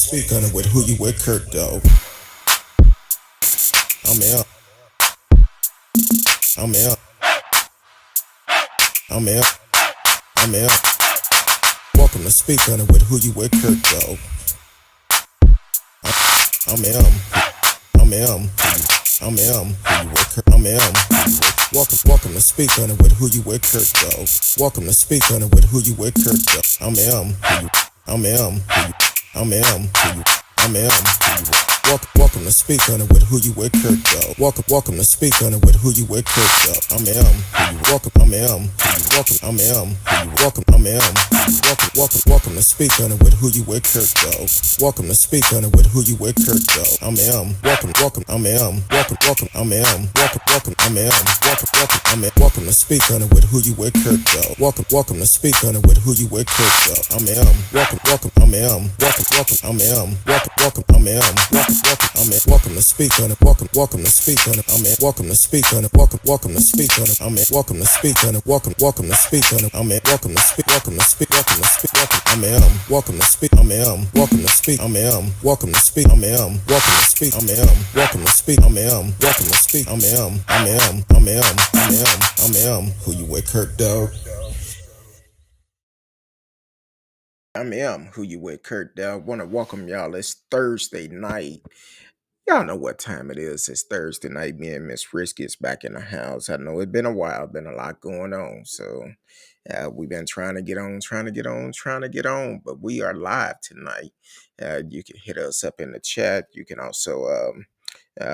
speak on it with who you with, Kurt, though. I'm out. I'm out. I'm out. I'm out. Welcome to speak on it with who you with, Kurt, though. I'm out. I'm out. I'm out. Who you with, Kurt? I'm out. Welcome to speak on it with who you with, Kurt, though. Welcome to speak on it with who you with, Kurt, though. I'm out. I'm out. I'm out. I'm out. Welcome to speak on it with who you with, Kurt, though. Welcome to speak on it with who you with, Kurt, though. I'm welcome. I'm welcome. I'm welcome. I'm welcome to speak on it with who you with, Kurt, though. Welcome to speak on it with who you with, Kurt, though. I'm welcome. I'm welcome. I'm welcome. I'm welcome to speak on it with who you with, Kurt, though. Welcome to speak on it with who you with, Kurt, though. I'm welcome. I'm welcome. I'm welcome. I'm welcome to speak on it. Welcome to speak on it. I'm welcome to speak on it. Welcome to speak on it. I'm welcome to speak on it. Welcome to speak on it. I'm welcome to speak. Welcome to speak. I'm welcome to speak. I'm welcome to speak. I'm welcome to speak. I'm welcome to speak. I'm welcome to speak. I'm welcome to speak. Who you with, Kurt, dog? Who you with, Kurt, dog? Want to welcome y'all. It's Thursday night. Y'all know what time it is. It's Thursday night. Me and Miss Risky is back in the house. I know it's been a while, been a lot going on. So we've been trying to get on, but we are live tonight. You can hit us up in the chat. You can also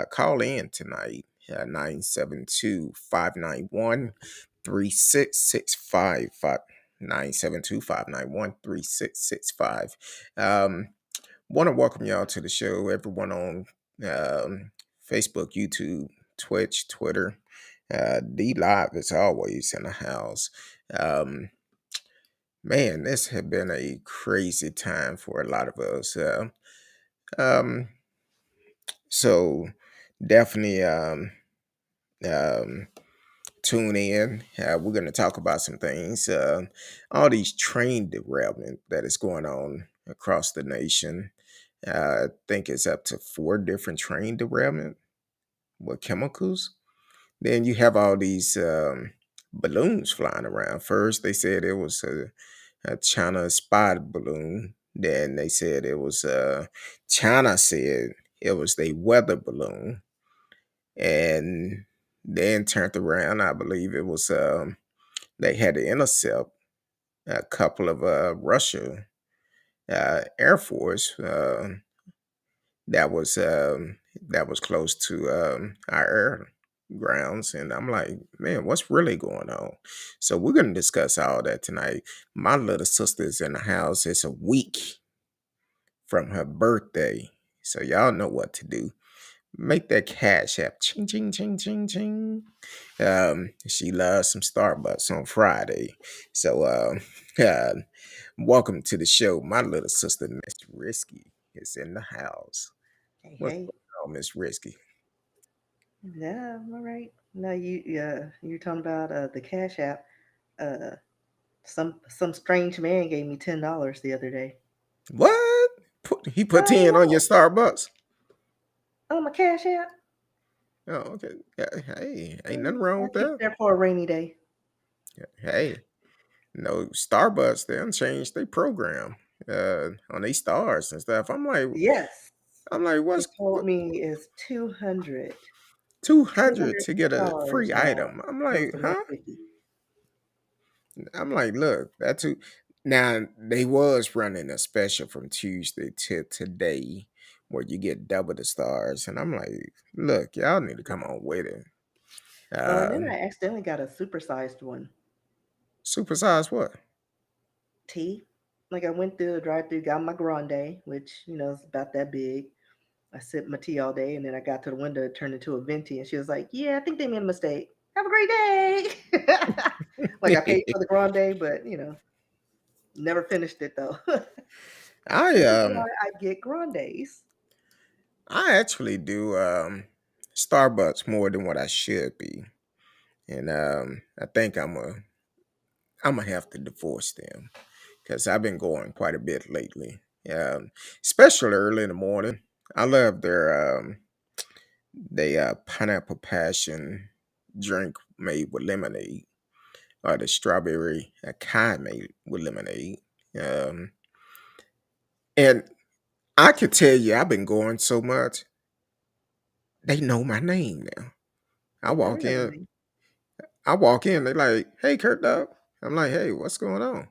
call in tonight, 972-591-3665. 972-591-3665. Want to welcome y'all to the show, everyone on Facebook, YouTube, Twitch, Twitter. D Live is always in the house. Man, this has been a crazy time for a lot of us. So definitely tune in. We're going to talk about some things. All these train derailment that is going on across the nation. I think it's up to 4 different train derailment with chemicals. Then you have all these balloons flying around. First, they said it was a China spy balloon. Then they said it was China said it was the weather balloon, and then turned around. I believe it was they had to intercept a couple of Russia Air Force that was close to our air grounds, and I'm like, man, what's really going on? So we're gonna discuss all that tonight. My little sister is in the house. It's a week from her birthday, so y'all know what to do. Make that cash app ching ching ching ching ching. She loves some Starbucks on Friday, so welcome to the show. My little sister, Miss Risky, is in the house. Hey, What's hey. going on, Miss Risky? Yeah, I'm all right. No, you're talking about the Cash App. Uh, some strange man gave me $10 the other day. What? He put I 10 on your know. Starbucks? On my Cash App. Oh, okay. Yeah, hey, ain't nothing wrong I with keep it that. there for a rainy day. Yeah, hey, no, Starbucks, they done changed their program on these stars and stuff. Yes, I'm like, they told what me it's 200 200 to get a free dollars now item? I'm goes like, to huh? 150. I'm like, look, that's too. Now they was running a special from Tuesday to today where you get double the stars, and I'm like, look, y'all need to come on with it. Oh, and then Um, I accidentally got a supersized one. Supersize what? Tea. Like I went through the drive-through, got my grande, which is about that big. I sipped my tea all day, and then I got to the window, it turned into a venti, and she was like, "Yeah, I think they made a mistake. Have a great day." Like I paid for the grande, but never finished it though. I This is why I get grandes. I actually do Starbucks more than what I should be, and I think I'm gonna have to divorce them because I've been going quite a bit lately, especially early in the morning. I love their pineapple passion drink made with lemonade, or the strawberry acai made with lemonade. Um, and I could tell you, I've been going so much, they know my name now. I They better walk know your in, name. I walk in, they like, "Hey, Kurt Dog." I'm like, "Hey, what's going on?"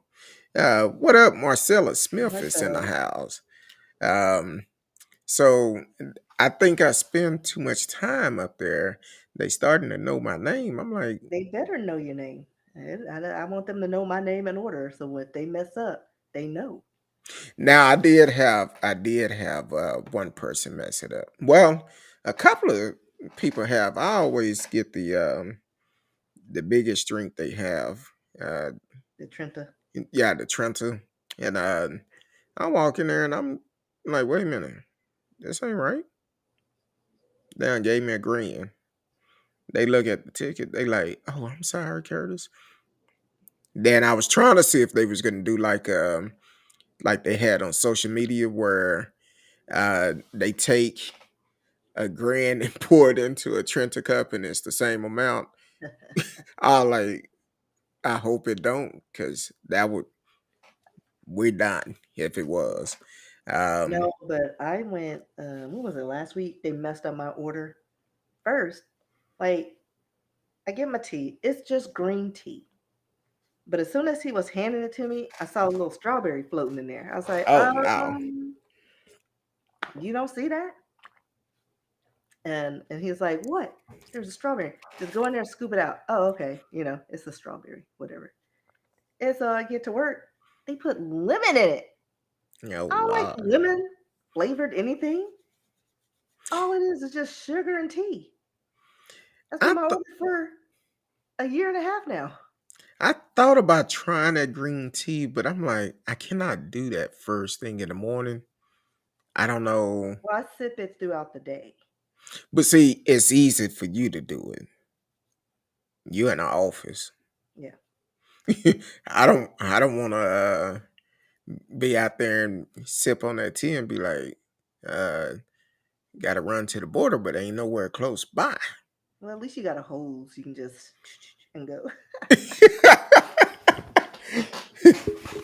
What up? Marcella Smith What's is in the up? house. Um, so I think I spend too much time up there. They starting to know my name. I'm like, They better know your name. I want them to know my name in order, so if they mess up, they know. now I did have one person mess it up. Well, a couple of people have. I always get the biggest drink they have. Uh, The Trenta. yeah, the Trenta, and I walk in there and I'm like, wait a minute, this ain't right. They done gave me a grin. They look at the ticket. They like, oh, I'm sorry, Curtis. Then I was trying to see if they was gonna do like they had on social media where they take a grand and pour it into a Trenta cup and it's the same amount. I like I hope it don't, because that would we're done if it was. Um No, but I went. When was it? Last week they messed up my order. First, like I get my tea. It's just green tea. But as soon as he was handing it to me, I saw a little strawberry floating in there. I was like, oh no. you don't see that? And he was like, what? There's a strawberry. Just go in there and scoop it out. Oh, okay. It's a strawberry, whatever. And so I get to work. They put lemon in it. Oh I don't like Lord. lemon flavored anything. All it is just sugar and tea. That's been I my th- order for a year and a half now. I thought about trying that green tea, but I'm like, I cannot do that first thing in the morning. I don't know. Well, I sip it throughout the day. But see, it's easy for you to do it. You in the office. Yeah. I don't want to be out there and sip on that tea and be like, uh, got to run to the border, but ain't nowhere close by. Well, at least you got a hose. You can just and go.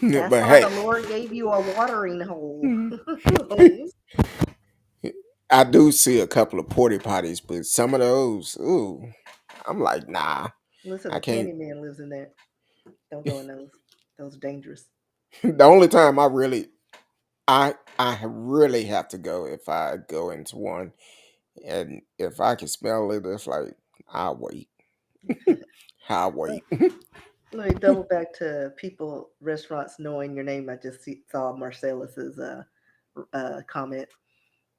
That's But why hey, the Lord gave you a watering hole. Hose. I do see a couple of porty potties, but some of those, ooh, I'm like, nah, Listen, I the can't. candy man lives in there. Don't go in those. Those are dangerous. The only time I really have to go if I go into one, and if I can smell it, it's like I'll wait. I'll Uh, wait. Let me double back to people, restaurants knowing your name. I just saw Marcellus's comment.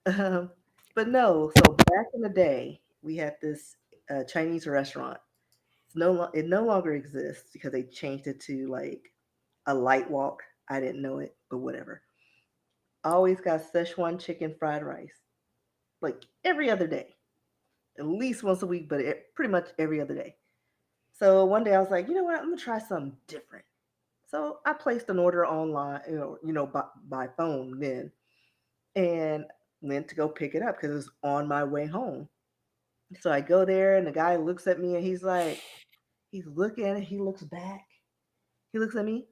Um, but no, so back in the day, we had this Chinese restaurant. It no longer exists because they changed it to like a light walk. I didn't know it, but whatever. Always got Szechuan chicken fried rice, like every other day, at least once a week, but pretty much every other day. So one day I was like, you know what? I'm gonna try something different. So I placed an order online, by phone then, and went to go pick it up because it was on my way home. So I go there, and the guy looks at me, and he's looking at it. He looks back. He looks at me,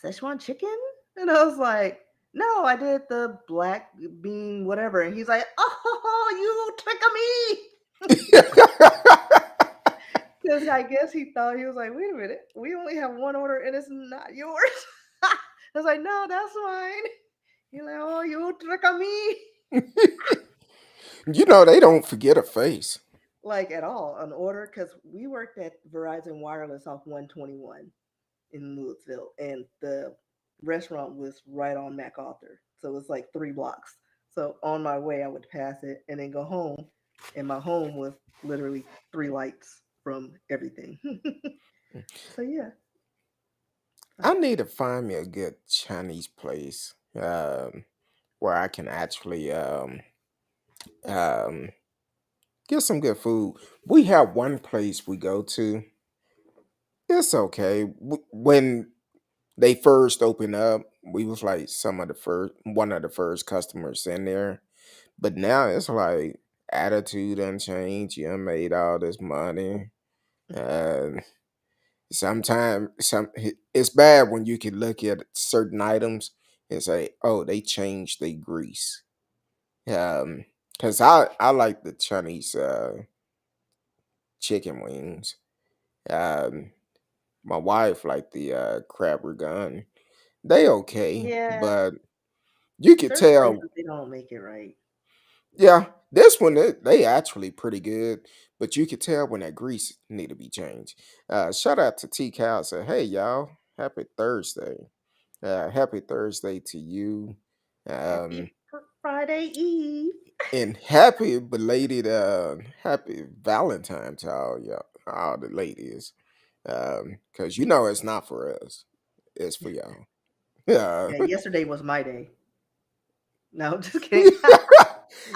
Szechuan chicken, and I was like, no, I did the black bean whatever. And he's like, oh, you trick of me. Because I guess he thought he was like, wait a minute, we only have one order and it's not yours. I was like, no, that's mine. He's like, oh, you trick on me. They don't forget a face. Like at all, an order, because we worked at Verizon Wireless off 121 in Louisville, and the restaurant was right on MacArthur. So it's like 3 blocks. So on my way, I would pass it and then go home. And my home was literally 3 lights from everything. So yeah. I need to find me a good Chinese place where I can actually um, get some good food. We have one place we go to. It's okay. When They first opened up, we was like some of the first one of the first customers in there. But now it's like attitude unchanged. You done made all this money. And sometimes it's bad when you can look at certain items and say, "Oh, they changed their grease." Because I like the Chinese chicken wings. Um, my wife like the crab gun. They okay, Yeah, but you could certain tell. places they don't make it right. Yeah, this one they actually pretty good, but you could tell when that grease need to be changed. Shout out to T Cal. Said, "Hey y'all, happy Thursday. Happy Thursday to you, um, Friday Eve. and happy belated happy Valentine to all the ladies, because you know it's not for us, it's for y'all." Yeah. Yeah, yesterday was my day. No, I'm just kidding.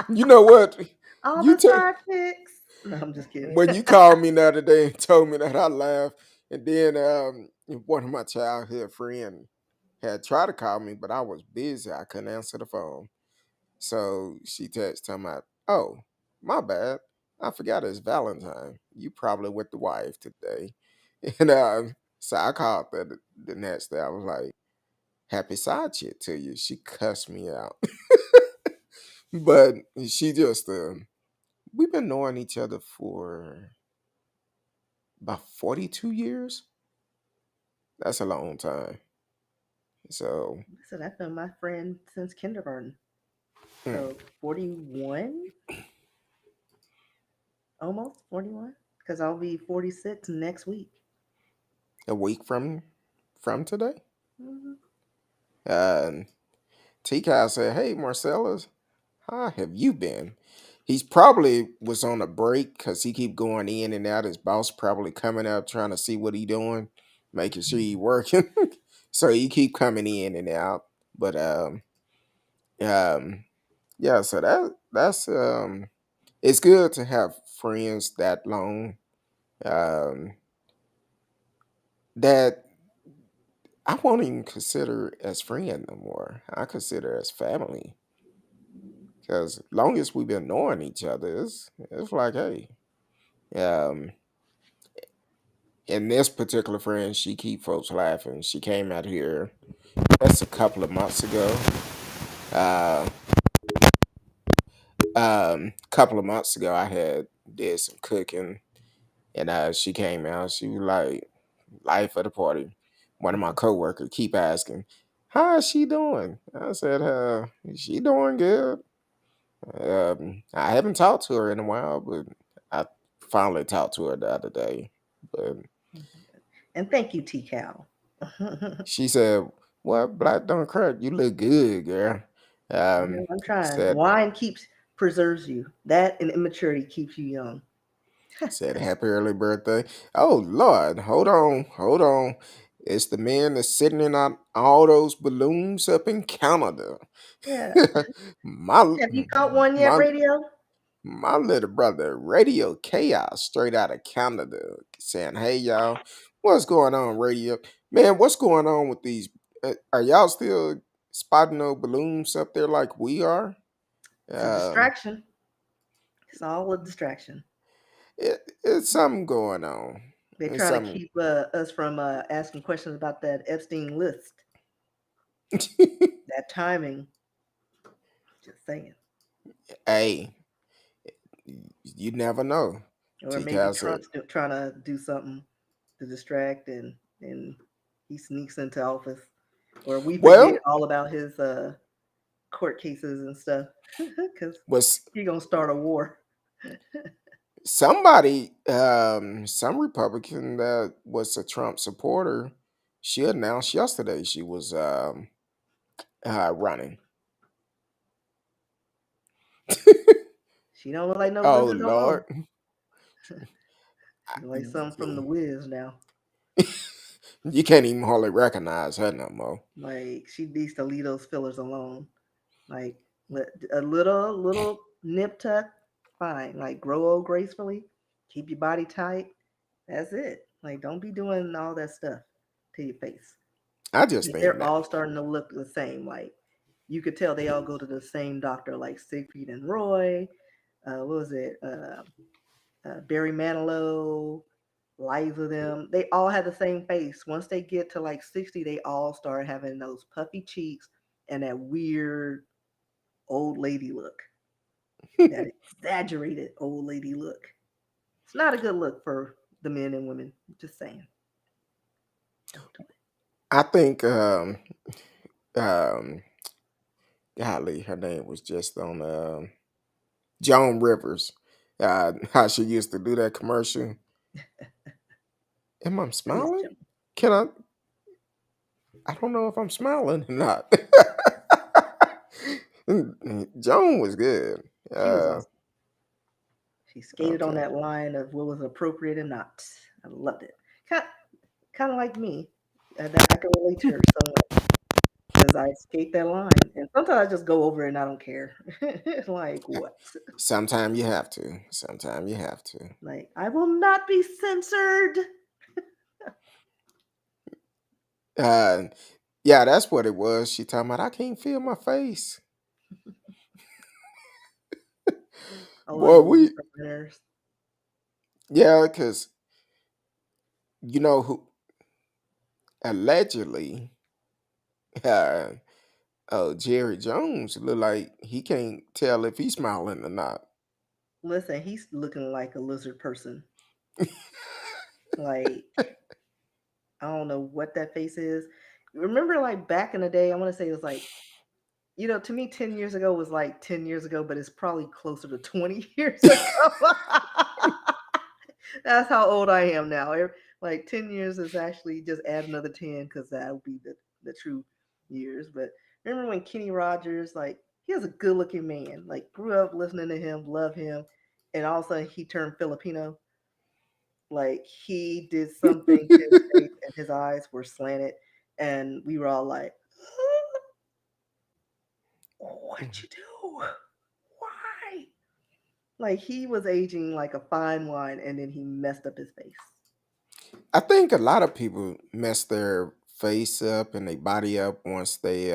You know what? All You the tell. side chicks. No, I'm just kidding. When you called me the other day and told me that, I laughed. And then one of my childhood friend had tried to call me, but I was busy. I couldn't answer the phone. So she texted talking about, "Oh, my bad. I forgot it's Valentine. You probably with the wife today." And so I called the next day. I was like, "Happy side chick to you." She cussed me out. But she just we've been knowing each other for about 42 years. That's a long time. So, So I've been my friend since kindergarten. mm, So 41, almost 41, because I'll be 46 next week. a week from today, Hmm. and T Kai said, "Hey, Marcellus, how have you been?" He's probably was on a break because he keep going in and out. His boss probably coming up trying to see what he doing, making sure he working. So he keep coming in and out. But um, yeah. So that's it's good to have friends that long. Um, that I won't even consider as friend no more. I consider as family because long as we've been knowing each other, it's like, hey, um, and this particular friend, she keep folks laughing. She came out here. That's a couple of months ago. Uh, couple of months ago, I had did some cooking, and she came out. She was like, life of the party. One of my coworkers keep asking, "How is she doing?" I said, she doing good." I haven't talked to her in a while, but I finally talked to her the other day. But And thank you, T Cal. she said, "What, black don't crack? You look good, girl." I know I'm trying. Said Wine keeps preserves you. That and immaturity keeps you young. said happy early birthday. Oh Lord, hold on. It's the man that's sitting in on all those balloons up in Canada. Yeah. my Have you caught one yet, my radio? My little brother, Radio Chaos, straight out of Canada, saying, "Hey y'all, what's going on, Radio? Man, what's going on with these? Are y'all still spotting no balloons up there like we are? It's a Um, distraction. It's all a distraction. it's something going on. They're It's trying to something." keep us from asking questions about that Epstein list, that timing. Just saying. Hey, you never know. Or T. maybe Cal said, Trump's trying to do something to distract and he sneaks into office. Or we forget "Well, all about his court cases and stuff because was he's going to start a war. somebody, some Republican that was a Trump supporter, she announced yesterday she was running." She don't look like no Oh Linda no Lord. more. She look like something from the I- Wiz now. you can't even hardly recognize her no more. Like she needs to leave those fillers alone. Like a little nip tuck, fine. Like grow old gracefully, keep your body tight. That's it. Like don't be doing all that stuff to your face. I just But think they're that all starting to look the same. Like you could tell they all go to the same doctor, like Siegfried and Roy. What was it? Barry Manilow, Liza, them. They all had the same face. Once they get to like 60, they all start having those puffy cheeks and that weird old lady look, that exaggerated old lady look. It's not a good look for the men and women. Just saying, don't do it. I think um golly, her name was just on Joan Rivers. How she used to do that commercial. Am I Please, smiling? Jim. Can I don't know if I'm smiling or not. Joan was good. She was Uh awesome. She skated on okay. that line of what was appropriate and not. I loved it. Kind, kind of like me. That I can relate to her so much because I skate that line, and sometimes I just go over it and I don't care. Like what? Sometimes you have to. Sometimes you have to. Like I will not be censored. Uh yeah, that's what it was. She talking about I can't feel my face. All Boy, them we laser printers. yeah, because you know who allegedly uh oh, Jerry Jones look like he can't tell if he's smiling or not. Listen, he's looking like a lizard person. Like I don't know what that face is. Remember, like back in the day, I want to say it was like, to me, 10 years ago was like 10 years ago, but it's probably closer to 20 years ago. That's how old I am now. Like 10 years is actually just add another 10 because that would be the true years. But remember when Kenny Rogers, like, he was a good looking man, like, grew up listening to him, love him, and all of a sudden he turned Filipino. Like, he did something to his face and his eyes were slanted. And we were all like, what'd you do? Why? Like, he was aging like a fine wine and then he messed up his face. I think a lot of people mess their face up and their body up once they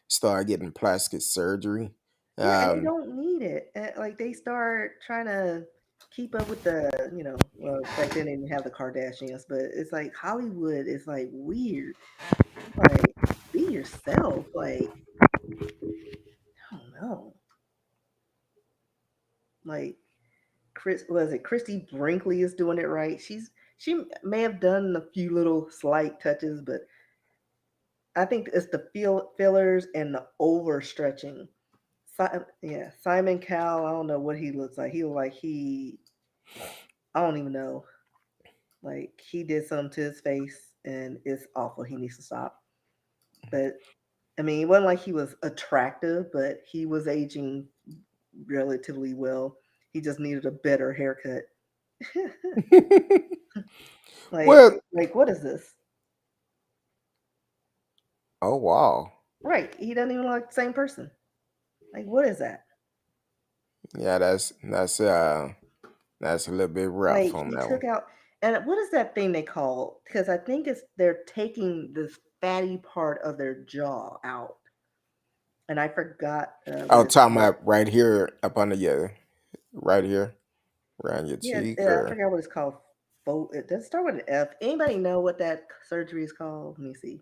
start getting plastic surgery. Yeah, and they Um, don't need it. Like they start trying to keep up with well, back then they didn't have the Kardashians, but it's like Hollywood is like weird. Like be yourself. Like I don't know. Like Chris was it Christy Brinkley is doing it right. She may have done a few little slight touches, but I think it's the fillers and the overstretching. Yeah, Simon Cowell. I don't know what he looks like. He look like I don't even know. Like he did something to his face and it's awful. He needs to stop. But I mean, it wasn't like he was attractive, but he was aging relatively well. He just needed a better haircut. like well, like what is this? oh wow, Right. He doesn't even look like the same person. Like what is that? yeah, that's a little bit rough Like on he that took one. out and what is that thing they call? Because I think it's they're taking this fatty part of their jaw out. And I forgot what Oh, it's talking called. about right here up under your right here around your Yeah, cheek, yeah, I or forgot what it's called. It does start with an F. Anybody know what that surgery is called? Let me see.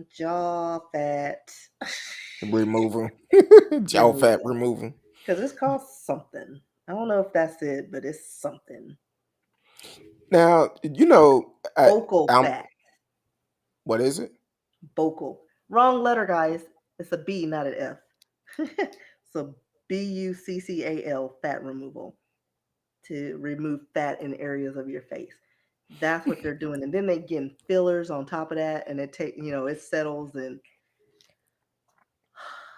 Jaw fat removal, jaw fat removal. removal. Because it's called something. I don't know if that's it, but it's something. Now Vocal I'm fat. what is it? Vocal. Wrong letter, guys. It's a B, not an F. So BUCCAL, fat removal. To remove fat in areas of your face. That's what they're doing. And then they getting fillers on top of that and it settles and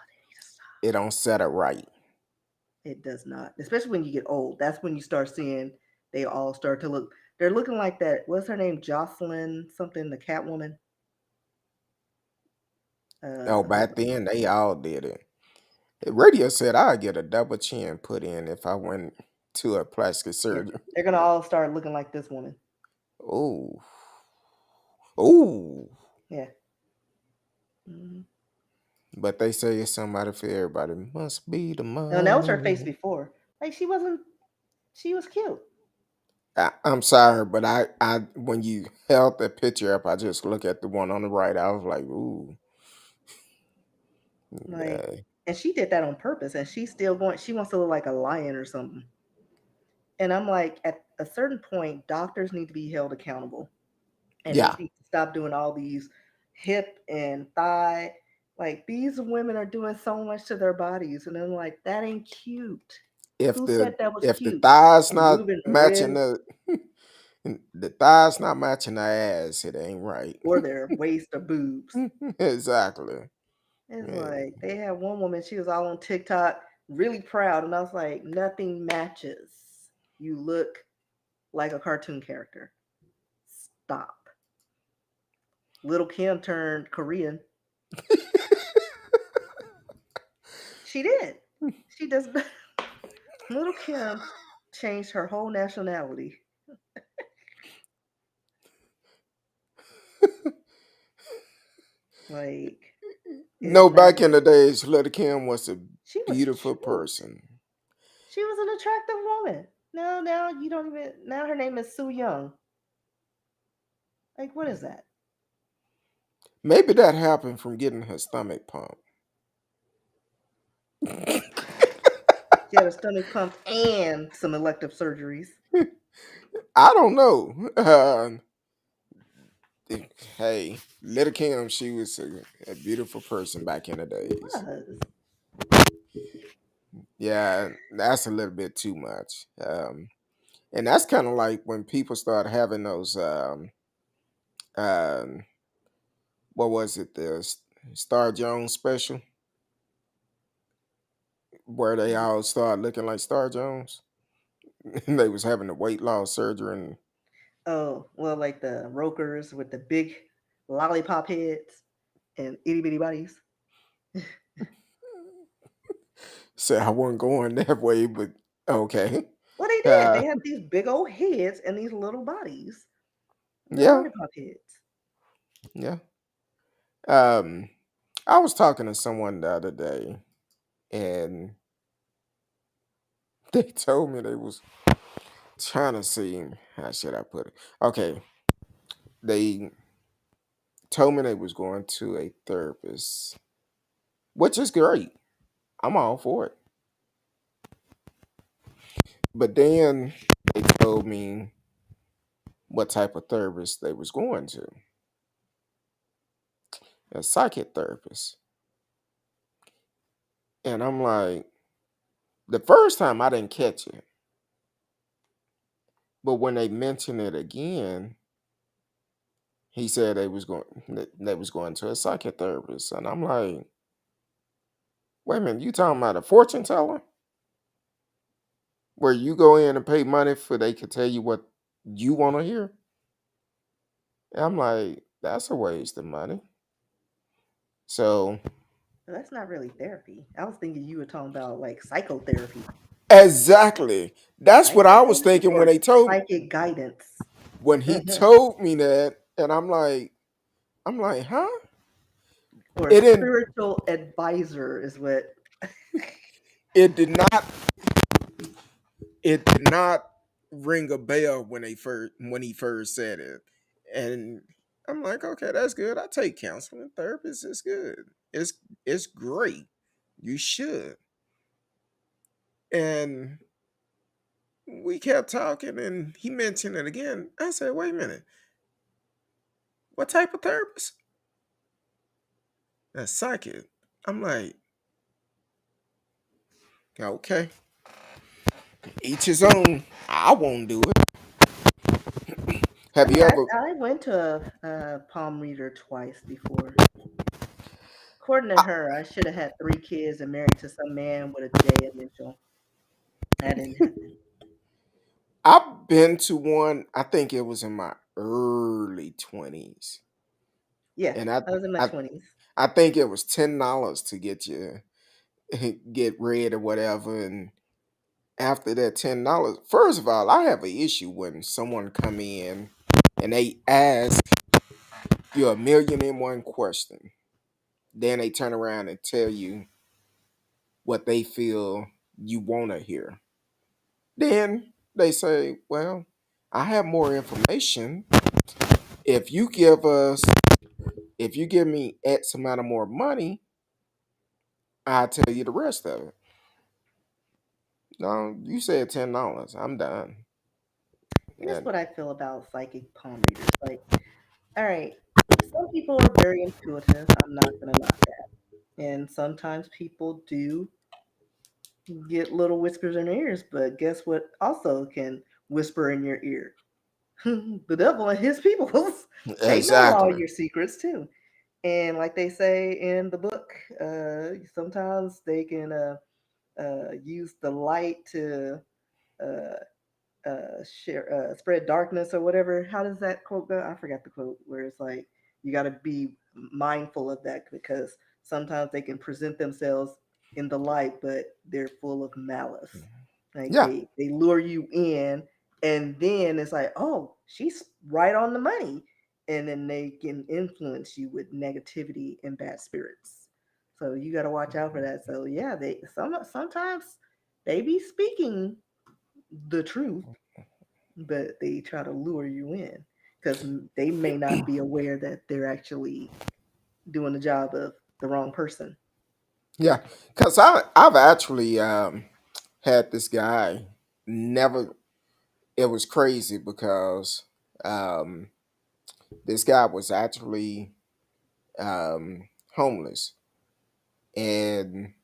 they need to stop. It don't set it right. It does not. Especially when you get old. That's when you start seeing they all start to look they're looking like that. What's her name? Jocelyn something, the Catwoman. Oh, Hold back on. then they all did it. The radio said I'd get a double chin put in if I went to a plastic Yeah. surgeon. They're gonna all start looking like this woman. Oh, Ooh, Yeah. Mhm. but they say it's somebody for everybody. Must be the And that was her face money. before. Like she wasn't. She was cute. I'm sorry, but when you held the picture up, I just look at the one on the right. I was like, ooh, Like, yeah, and she did that on purpose. And she's still going. She wants to look like a lion or something. And I'm like, at a certain point, doctors need to be held accountable, and they yeah. need to stop doing all these hip and thigh. Like these women are doing so much to their bodies, and I'm like, that ain't cute. If Who said the that was if the cute? thighs not Removing the matching ribs the thighs not matching the ass, it ain't right. or their waist or boobs. Exactly. It's Yeah. like they had one woman, she was all on TikTok, really proud, and I was like, nothing matches. You look like a cartoon character. Stop. Little Kim turned Korean. She did. She does. Little Kim changed her whole nationality. Like, it's No, back in madness. the days, Little Kim was a She was beautiful cute. person. She was an attractive woman. No, now you don't even. Now her name is Sue Young. Like, what is that? Maybe that happened from getting her stomach pumped. She had her stomach pumped and some elective surgeries. I don't know. Hey, Little Kim, she was a beautiful person back in the She days. was. Yeah, that's a little bit too much. And that's kind of like when people start having those, um, what was it, the Star Jones special, where they all start looking like Star Jones. And they was having the weight loss surgery and Oh, well, like the Rokers with the big lollipop heads and itty bitty bodies. said I wasn't going that way, but okay. Well, they did. Uh, They had these big old heads and these little bodies. The yeah, lollipop heads. yeah. Um, I was talking to someone the other day, and they told me they was trying to see how should I put it. Okay, they told me they was going to a therapist, which is great. I'm all for it. But then they told me what type of therapist they was going to, a psychic therapist. And I'm like, the first time I didn't catch it, but when they mentioned it again, he said they was going to a psychic therapist, and I'm like, wait a minute, you talking about a fortune teller where you go in and pay money for they could tell you what you want to hear? And I'm like, that's a waste of money. So But that's not really therapy. I was thinking you were talking about like psychotherapy. exactly, that's what I was Psychotherapy thinking or psychic guidance. when he told me that, and I'm like, huh? Or It didn't. spiritual advisor is what. It did not. It did not ring a bell when he first said it, and I'm like, okay, that's good. I take counseling. Therapist is good. It's great. You should. And we kept talking, and he mentioned it again. I said, wait a minute, what type of therapist? A psychic. I'm like, okay, each his own. I won't do it. I Have mean, you ever? I went to a palm reader twice before. According to I, her, I should have had 3 kids and married to some man with a J initial. That didn't happen. I've been to one. I think it was in my early 20s, Yeah, and I was in my I 20s. I think it was $10 to get you get read or whatever. And after that $10, first of all, I have an issue when someone come in and they ask. You're a million and one question. Then they turn around and tell you what they feel you want to hear. Then they say, well, I have more information. If you give us, if you give me X amount of more money, I'll tell you the rest of it. No, you said $10. I'm done. Here's And what I feel about psychic palm readers. Like, all right, some people are very intuitive. I'm not gonna knock that. And sometimes people do get little whispers in their ears, but guess what also can whisper in your ear? The devil and his peoples. They know all exactly. your secrets too. And like they say in the book, sometimes they can use the light to uh, share spread darkness or whatever. How does that quote go? I forgot the quote where it's like you got to be mindful of that because sometimes they can present themselves in the light, but they're full of malice. Like Yeah, they lure you in, and then it's like, oh, she's right on the money, and then they can influence you with negativity and bad spirits. So you got to watch out for that. So yeah, they sometimes they be speaking the truth, but they try to lure you in because they may not be aware that they're actually doing the job of the wrong person. yeah. Cause I've actually had this guy never. It was crazy because um, this guy was actually homeless, and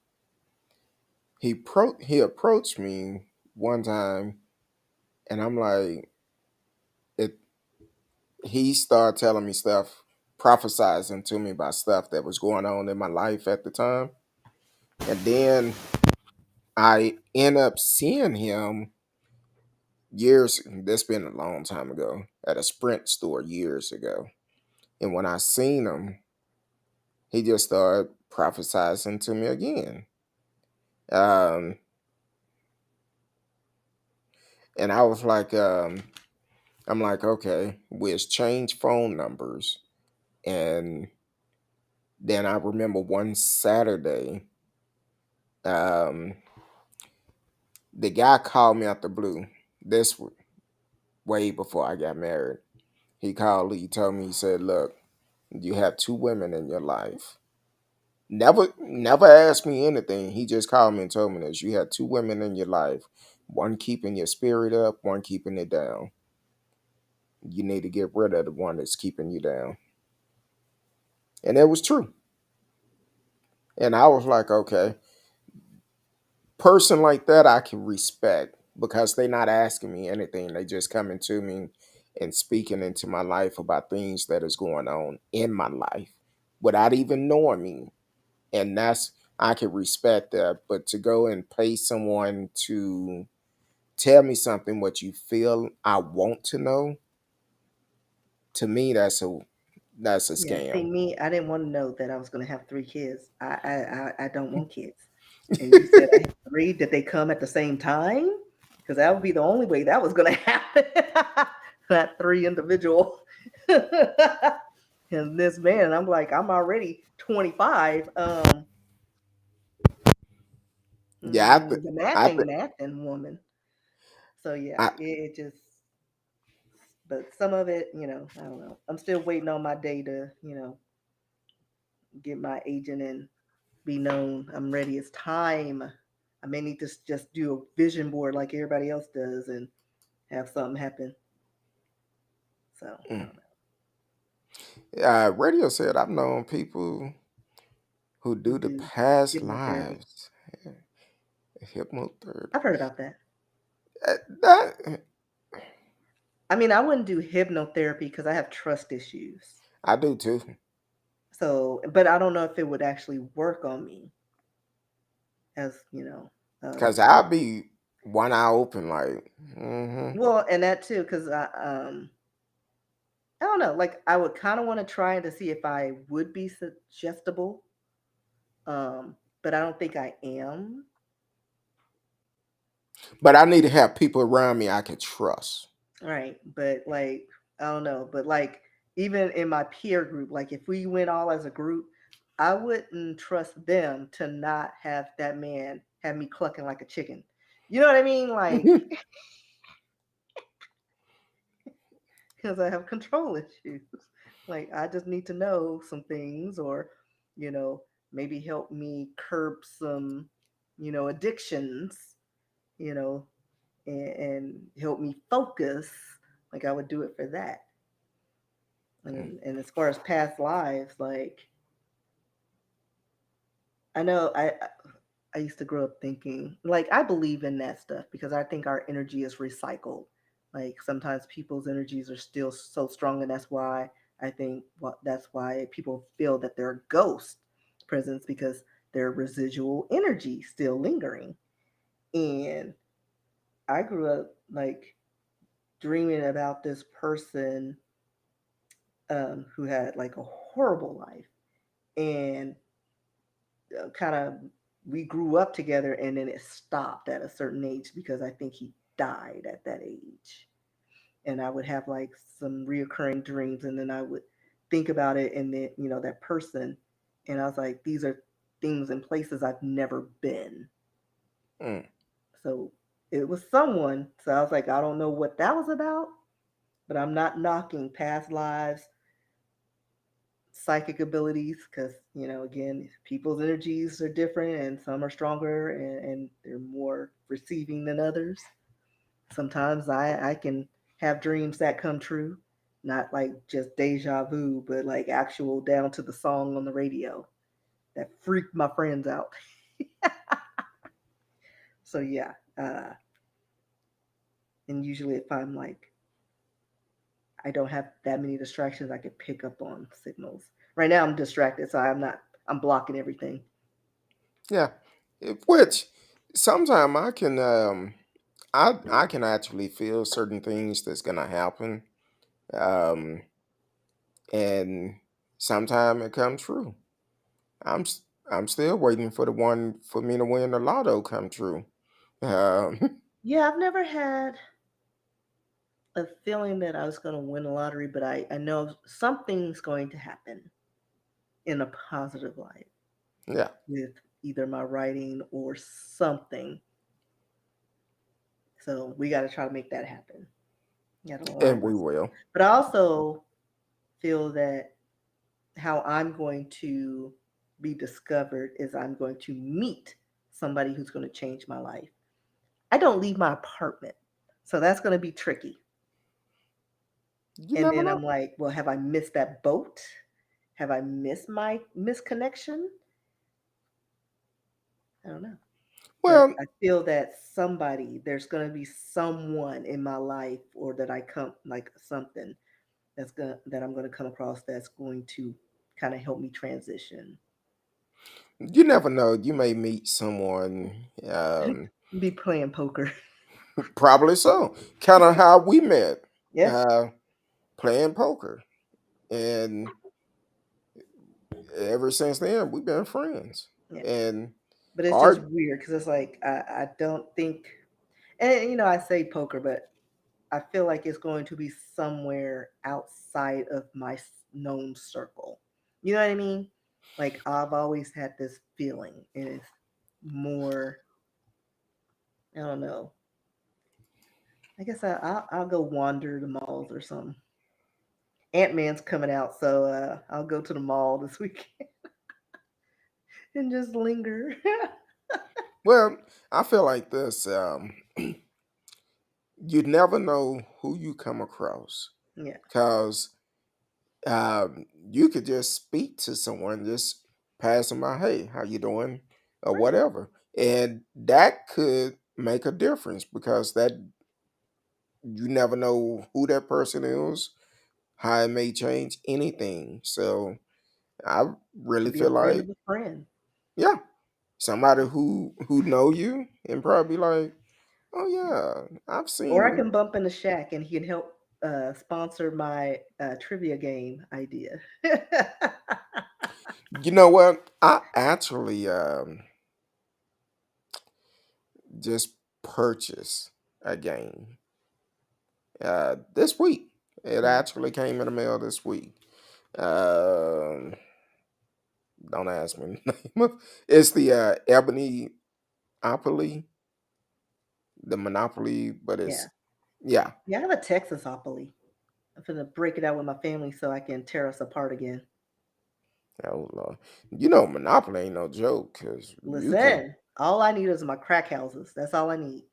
he approached me one time, and I'm like, it. He started telling me stuff, prophesizing to me about stuff that was going on in my life at the time, and then I end up seeing him years. That's been a long time ago at a Sprint store years ago, and when I seen him, he just started prophesizing to me again. Um, and I was like, I'm like, okay, we exchanged phone numbers. And then I remember one Saturday, um, the guy called me out the blue. This way before I got married. He called, he told me, he said, look, you have two women in your life. Never asked me anything. He just called me and told me this. You have two women in your life. One keeping your spirit up, one keeping it down. You need to get rid of the one that's keeping you down. And it was true. And I was like, okay, person like that I can respect because they're not asking me anything. They just coming to me and speaking into my life about things that is going on in my life without even knowing me. And that's I can respect that. But to go and pay someone to tell me something what you feel I want to know, to me that's a Yeah, see scam. me, I didn't want to know that I was going to have 3 kids. I don't want kids. And you said I had three. Did they come at the same time? Because that would be the only way that was going to happen. Not three individual. And this man, I'm like, I'm already 25. Yeah, The math I ain't think math and woman. So yeah, I it just. But some of it, I don't know. I'm still waiting on my day to, get my agent and be known. I'm ready. It's time. I may need to just do a vision board like everybody else does and have something happen. So I mm. don't know. Radio said I've known people who Who do the do past hypnotherapy? lives. Yeah, hypnotherapy. I've heard about that. That I mean, I wouldn't do hypnotherapy because I have trust issues. I do too. So, but I don't know if it would actually work on me as Cause Um, I'll be one eye open, like, mm-hmm. well, and that too, because I don't know. Like, I would kind of want to try to see if I would be suggestible, but I don't think I am. But I need to have people around me I can trust. Right. But like, I don't know. But like, even in my peer group, like if we went all as a group, I wouldn't trust them to not have that man have me clucking like a chicken. You know what I mean? Like, because I have control issues. Like, I just need to know some things, or, you know, maybe help me curb some, addictions, you know, and help me focus. Like, I would do it for that. And as far as past lives, like, I know I used to grow up thinking, like, I believe in that stuff because I think our energy is recycled. Like sometimes people's energies are still so strong, and that's why I think that's why people feel that they're ghost presence, because their residual energy still lingering. And I grew up like dreaming about this person, who had like a horrible life, and kind of we grew up together, and then it stopped at a certain age because I think he died at that age. And I would have like some reoccurring dreams, and then I would think about it, and then that person, and I was like, these are things and places I've never been. Mm, So it was someone. So I was like, I don't know what that was about, but I'm not knocking past lives, psychic abilities, because again, people's energies are different, and some are stronger, and they're more receiving than others. Sometimes I can have dreams that come true, not like just deja vu, but like actual down to the song on the radio that freaked my friends out. So yeah, and usually if I'm like, I don't have that many distractions, I can pick up on signals. Right now I'm distracted, so I'm blocking everything. yeah. Which sometimes I can actually feel certain things that's gonna happen. Um, and sometimes it comes true. I'm still waiting for the one for me to win the lotto come true. Um, Yeah, I've never had a feeling that I was going to win the lottery, but I know something's going to happen in a positive light yeah, with either my writing or something. So we got to try to make that happen. Got to and align we myself. will. But I also feel that how I'm going to be discovered is I'm going to meet somebody who's going to change my life. I don't leave my apartment. So that's going to be tricky. You And never then know. I'm like, well, have I missed that boat? Have I missed my misconnection? I don't know. But Well, I feel that there's going to be someone in my life, or that I come like something that I'm going to come across that's going to kind of help me transition. you never know. You may meet someone. Be playing poker. Probably so. Kind of how we met, Yeah, uh, playing poker, and ever since then we've been friends. yeah. And But it's just our weird because it's like I don't think, and I say poker, but I feel like it's going to be somewhere outside of my known circle. You know what I mean? Like I've always had this feeling, and it's more. I don't know. I guess I'll go wander the malls or something. Ant Man's coming out, so I'll go to the mall this weekend and just linger. well, I feel like this. You never know who you come across Yeah, because you could just speak to someone, just pass them by, hey, how you doing, or right. whatever, and that could make a difference because that you never know who that person is, how it may change anything. So I really Could be a feel friend like, of a friend. yeah, somebody who know you and probably like, oh yeah, I've Or I seen. can bump in the shack and he can help sponsor my trivia game idea. You know what? I actually just purchased a game this week. It Mm, actually came in the mail this week. Um, don't ask me the name of. It's the Ebony Monopoly, the Monopoly, but yeah. it's yeah. Yeah, I have a Texasopoly. I'm gonna break it out with my family so I can tear us apart again. Oh Lord, you know Monopoly ain't no joke because Listen, all I need is my crack houses. That's all I need.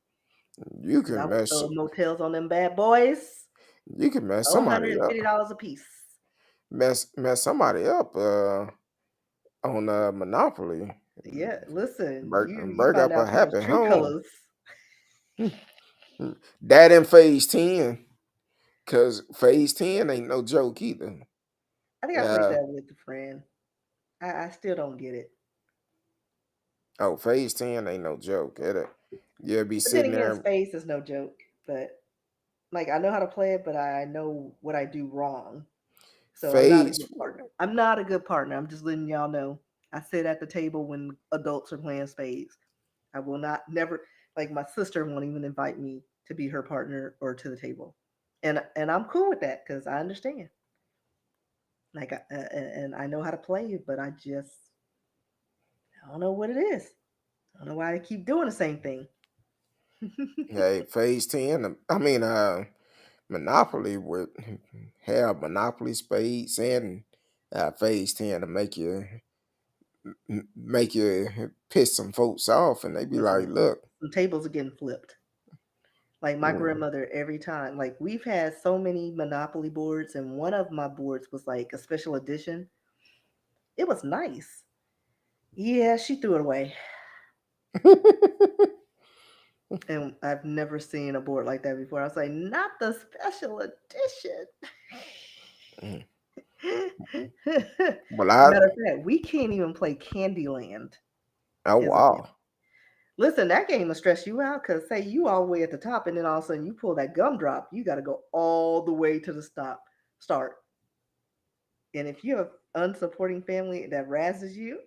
you Because I can will mess throw motels on them bad boys. somebody up, $150 a piece. mess somebody up on Monopoly. Yeah, listen, Break you break find up a out people's happy true home. colors. That in phase 10, cause phase 10 ain't no joke either. I think I played Uh that with a friend. I still don't get it. oh, phase 10 ain't no joke. You'll be But then sitting again, there. space is no joke. But like I know how to play it, but I know what I do wrong. So I'm not a Phase good partner. I'm not a good partner. I'm just letting y'all know. I sit at the table when adults are playing spades. I will not never like my sister won't even invite me to be her partner or to the table, and I'm cool with that because I understand. Like, and I know how to play, but I don't know what it is. I don't know why I keep doing the same thing. Hey, phase 10. I mean, Monopoly would have Monopoly spades and phase 10 to make you piss some folks off, and they be like, Listen, "Look, some tables are getting flipped. Like my mm, grandmother, every time, like we've had so many Monopoly boards, and one of my boards was like a special edition. It was nice. Yeah, she threw it away. And I've never seen a board like that before. I was like, not the special edition. mm." Well, Matter of fact, we can't even play Candyland oh as a wow, family. Listen, that game will stress you out because say you all the way at the top, and then all of a sudden you pull that gumdrop, you got to go all the way to the start. And if you have unsupporting family that razzes you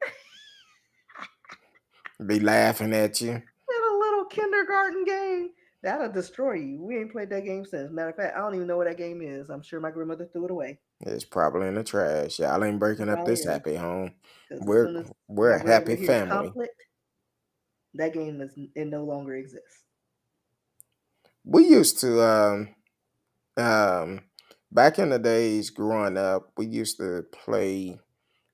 be laughing at you. in a little kindergarten game, that'll destroy you. We ain't played that game since. Matter of fact, I don't even know what that game is. I'm sure my grandmother threw it away. It's probably in the trash. Y'all ain't It breaking up probably this is. happy home. Because as We're soon as we're my a happy grandmother hears family. conflict, that game is it no longer exists. We used to um back in the days growing up, we used to play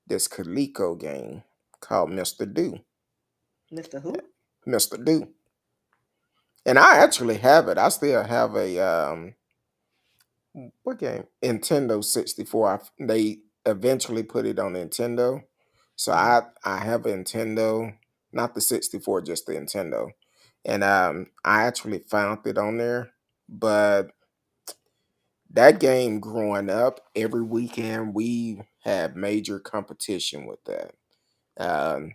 this Coleco game called Mr. Do. Mr. Who? Mr. Do. And I actually have it. I still have a what game? Nintendo 64. They eventually put it on Nintendo. So Hmm. I have a Nintendo, not the 64, just the Nintendo. And I actually found it on there. But that game growing up, every weekend we had major competition with that. Um,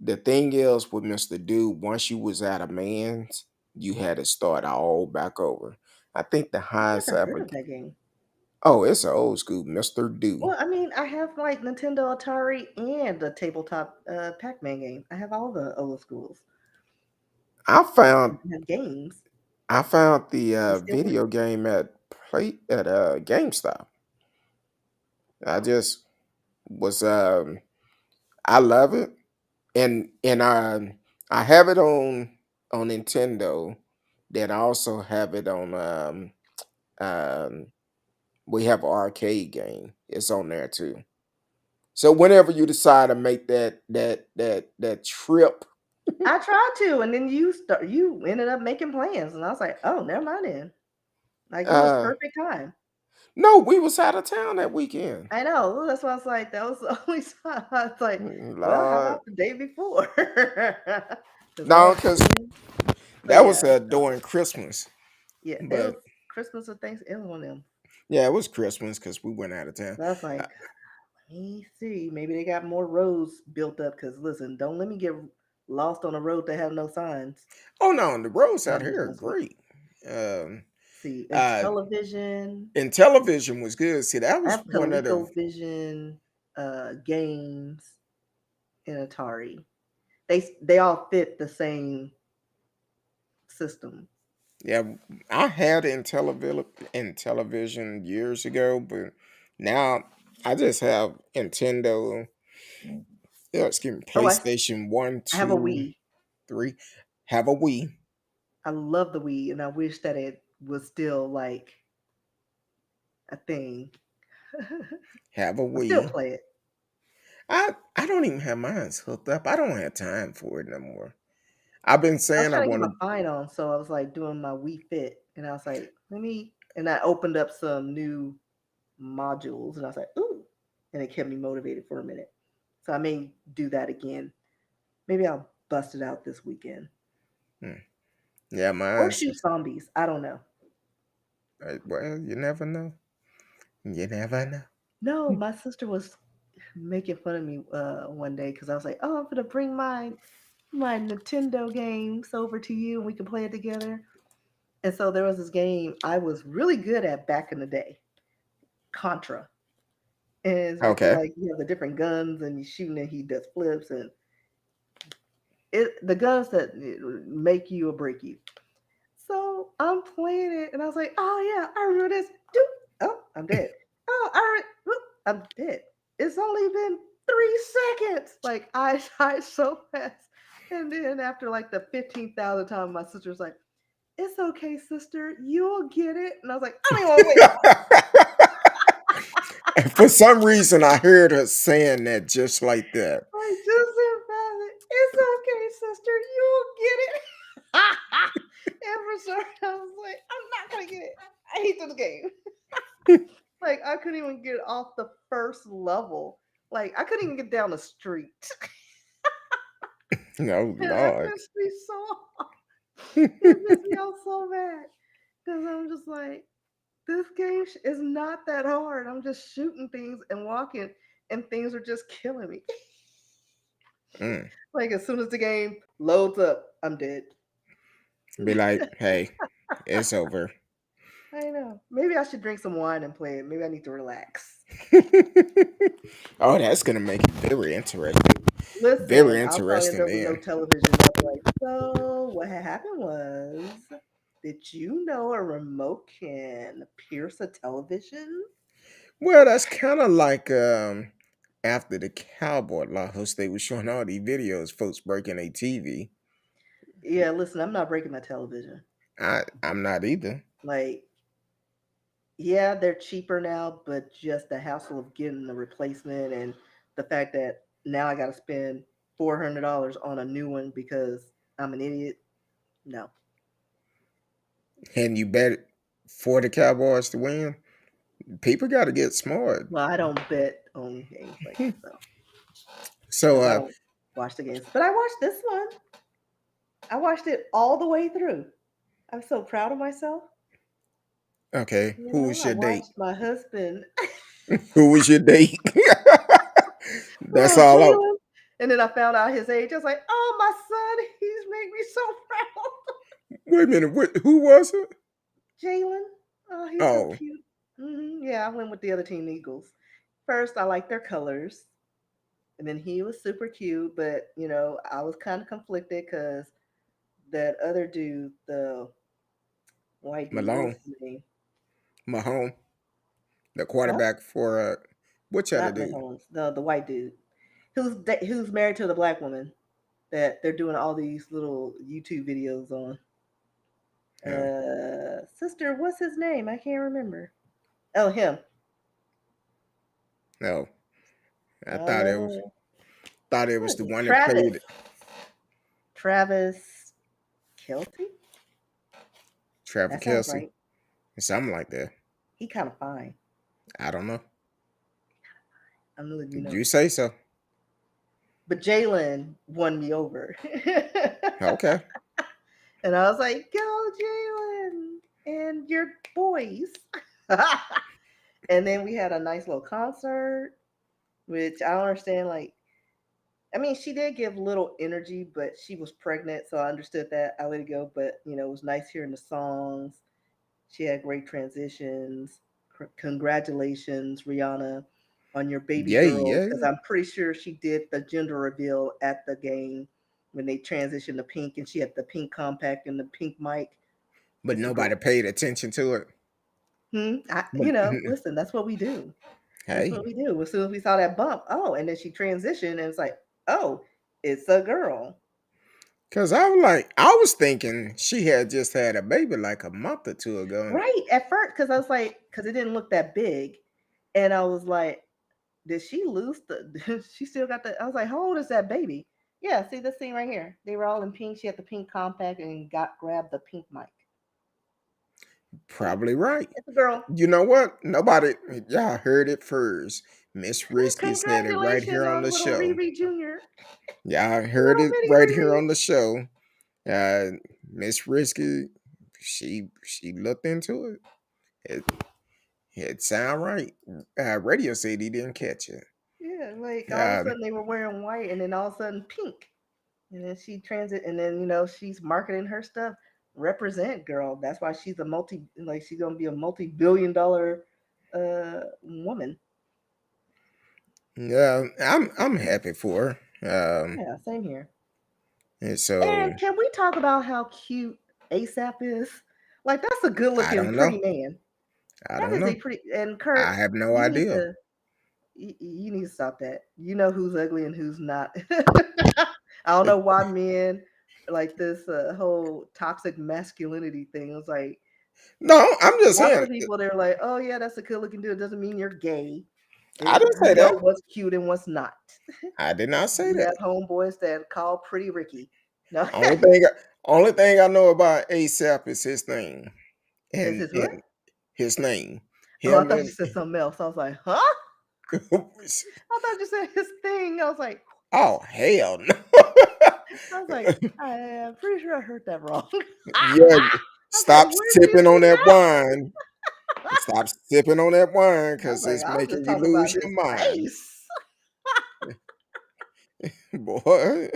the thing is with Mr. Dude, once you was at a man's, you had to start all back over. I think the I highest never I heard ever. of that game. Oh, it's an old school Mr. Do. Well, I mean, I have like Nintendo, Atari, and the tabletop Pac-Man game. I have all the old schools. I found I have games. I found the They still work. video game at GameStop. I just was I love it, and I have it on Nintendo. Then I also have it on um we have an arcade game. It's on there too. So whenever you decide to make that trip, I tried to, and then you ended up making plans, and I was like, oh, never mind then. Like it was uh perfect time. no, we was out of town that weekend. I know. That's why I was like, that was the only time I was like, well, how Lord. about the day before? Because I No, was because in. But that was yeah, no. during Christmas. Yeah, it was But Christmas or Thanksgiving, one of them. yeah, it was Christmas because we went out of town. So I was Uh, like, let me see. Maybe they got more roads built up. Because listen, don't let me get lost on a road that have no signs. oh no, the roads No, out I'm just here are messing with you. great. Um, See, and uh, television. and television was good. See, that I was have one of the. ColecoVision games and Atari. They all fit the same system. Yeah, I had in television years ago, but now I just have Nintendo. Yeah, excuse me, Oh, PlayStation One, I have a Two, Wii. Three. Have a Wii. I love the Wii, and I wish that it was still like a thing. Have a I still Wii. play it. I don't even have mine hooked up. I don't have time for it no more. I've been I was saying I trying to get want my to. fine on, so I was like doing my Wii Fit, and I was like, let me. And I opened up some new modules, and I was like, ooh, and it kept me motivated for a minute. So I may do that again. Maybe I'll bust it out this weekend Hmm. Yeah, or mine's shoot just. zombies. I don't know. Well, you never know. You never know. No, my sister was making fun of me one day because I was like, "Oh, I'm gonna bring my Nintendo games over to you, and we can play it together." And so there was this game I was really good at back in the day, Contra. And Okay. like you have the different guns, and you shooting, and he does flips, and the guns that make you or break you. So I'm playing it, and I was like, "Oh yeah, I remember this." Doop. Oh, I'm dead. Oh, all right, whoop, I'm dead. It's only been 3 seconds. Like I died so fast, and then after like the 15,000th time, my sister's like, "It's okay, sister, you'll get it." And I was like, "I don't even want to wait." And for some reason, I heard her saying that just like that. I just said fast. It's okay, sister, you'll get it. And for sure, I was like, "I'm not gonna get it. I hate this game." Like I couldn't even get off the first level. Like I couldn't even get down the street. Oh And that Lord. pissed me so off. It pissed me off so bad. Because I'm just like, this game is not that hard. I'm just shooting things and walking, and things are just killing me. Mm. Like as soon as the game loads up, I'm dead. Be like, hey, it's over. I know. Maybe I should drink some wine and play it. Maybe I need to relax. Oh, that's gonna make it very interesting. Very Listen, I'll probably end interesting up with no then. television. I'll be like, so what had happened was, did you know a remote can pierce a television? Well, that's kind of like after the cowboy laws, they were showing all these videos, folks breaking a TV. Yeah, listen, I'm not breaking my television. I'm not either. Like, yeah, they're cheaper now, but just the hassle of getting a replacement and the fact that now I got to spend $400 on a new one because I'm an idiot. No. And you bet for the Cowboys to win. People got to get smart. Well, I don't bet on games like that though, So, because I don't watch the games. But I watched this one. I watched it all the way through. I'm so proud of myself. okay, You who know, was I your date? watched my husband, Who was your date? That's oh, all. Jalen. And then I found out his age. I was like, oh, my son, he's made me so proud. Wait a minute. Who was it? Jalen, oh, he's so Oh, cute. Yeah, I went with the other team, Eagles. First, I liked their colors. And then he was super cute, but, I was kind of conflicted because that other dude, the white dude, what was Malone, his name? Mahone, the Huh? quarterback for which other Not dude? Mahomes, the white dude. Who's married to the black woman that they're doing all these little YouTube videos on. No, Sister, what's his name? I can't remember. Oh, him. no. I Oh thought no, it no, was no. thought it What was is the it? one that Travis. played Travis Kelty. Trevor That sounds Kelsey, right. something like that. He kind of fine. I don't know. I'm gonna let you know. You say so. But Jalen won me over, Okay. and I was like, "Go, Jalen, and your boys." And then we had a nice little concert, which I don't understand. Like, I mean, she did give little energy, but she was pregnant, so I understood that. I let it go, but it was nice hearing the songs. She had great transitions. Congratulations, Rihanna, on your baby Yeah, girl, because yeah. I'm pretty sure she did the gender reveal at the game when they transitioned to pink, and she had the pink compact and the pink mic. But It's a nobody girl. paid attention to it. But Listen, that's what we do. That's what hey, we do. As soon as we saw that bump, oh, and then she transitioned, and it's like, oh, it's a girl. because I was thinking she had just had a baby like a month or two ago. Right at first, because I was like, because it didn't look that big, and I was like, did she lose the? She still got the. I was like, how old is that baby? Yeah, see this scene right here. They were all in pink. She had the pink compact and got grabbed the pink mic. Yeah, Probably right. it's a girl. You know what? Nobody, y'all heard it first. Miss Risky said it right Congratulations here on on the little show. Riri Junior, Y'all heard little it bitty right here Riri. on the show. Uh, Miss Risky, she looked into it. It sound right. Radio said he didn't catch it. Yeah, like all of a Uh, sudden they were wearing white, and then all of a sudden pink. And then she transit, and then she's marketing her stuff. Represent, girl. That's why she's a she's gonna be a multi-billion-dollar woman. yeah, I'm happy for her. Yeah, same here. And so And can we talk about how cute ASAP is? Like that's a I good-looking, don't know. pretty man. I That don't is a know. pretty. And I Kurt, have no you need idea. to you need to stop that. You know who's ugly and who's not. I don't know why men like this whole toxic masculinity thing. It's like No, I'm just lots saying. of people they're like, oh yeah, that's a good looking dude. It doesn't mean you're gay. I didn't You say know that. what's cute and what's not. I did not say You that. have homeboys that call pretty Ricky. No, Only thing, only thing I know about ASAP is his name is and his what? his name. Oh, I Him thought you and said something else. I was like, huh? I thought you said his thing. I was like, oh hell no. I'm pretty sure I heard that wrong. Yeah, I was like, stop where did sipping you on that know? wine. Stop sipping on that wine I was because like, it's I'm just making you talking lose about your his mind, face. boy.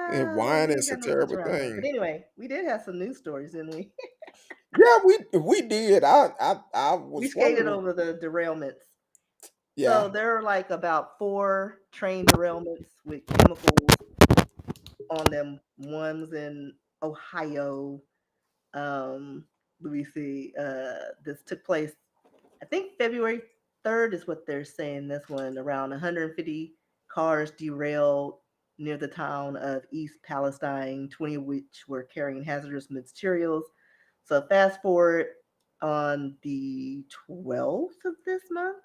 And We wine ain't is a got no sense terrible around here. But thing. anyway, we did have some news stories, didn't we? Yeah, we did. I We was skated wondering. over the derailments. Yeah. So there are like about four train derailments with chemicals on them. One's in Ohio. Let me see. This took place, I think February 3rd is what they're saying. This one around 150 cars derailed near the town of East Palestine, 20 of which were carrying hazardous materials. So fast forward on the 12th of this month,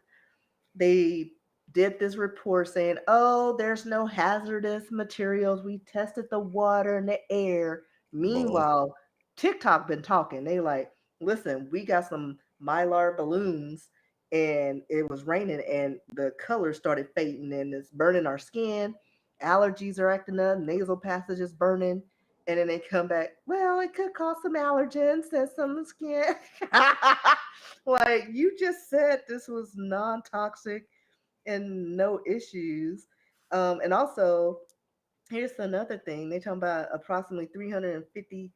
they did this report saying, "Oh, there's no hazardous materials. We tested the water and the air." Boy. Meanwhile, TikTok been talking. They like, "Listen, we got some mylar balloons and it was raining and the colors started fading and it's burning our skin. Allergies are acting up, nasal passage is burning." And then they come back, well, it could cause some allergens and some skin. Like you just said, this was non-toxic and no issues. And also, here's another thing. They talking about approximately 350,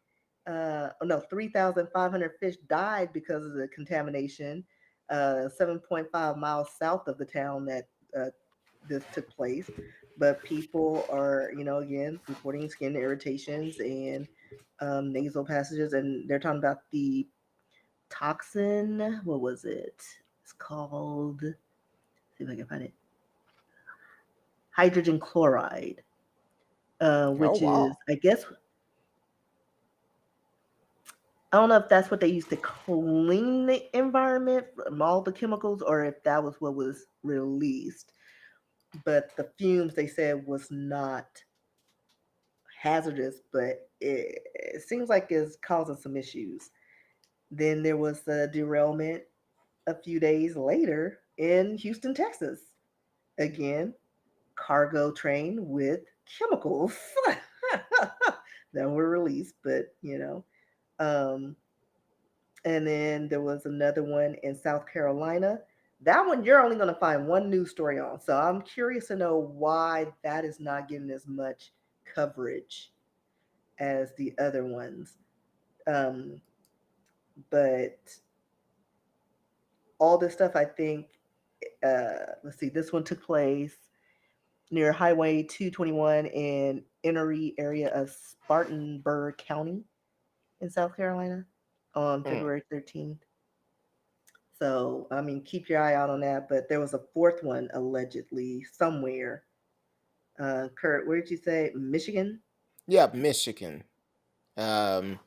no, 3,500 fish died because of the contamination. 7.5 miles south of the town that this took place. But people are, again, reporting skin irritations and nasal passages, and they're talking about the toxin. What was it? It's called. See if I can find it. Hydrogen chloride, Oh which is, wow. I guess, I don't know if that's what they used to clean the environment from all the chemicals, or if that was what was released. But the fumes they said was not hazardous, but it seems like it's causing some issues. Then there was a derailment a few days later in Houston, Texas. Again, cargo train with chemicals that were released, but um, and then there was another one in South Carolina. That one you're only going to find one news story on. So I'm curious to know why that is not getting as much coverage as the other ones. Um, but all this stuff, I think, let's see, this one took place near Highway 221 in Enoree area of Spartanburg County in South Carolina. on Mm. February 13th. So, I mean, keep your eye out on that. But there was a fourth one allegedly somewhere. Kurt, where did you say? Michigan? Yeah, Michigan. Um,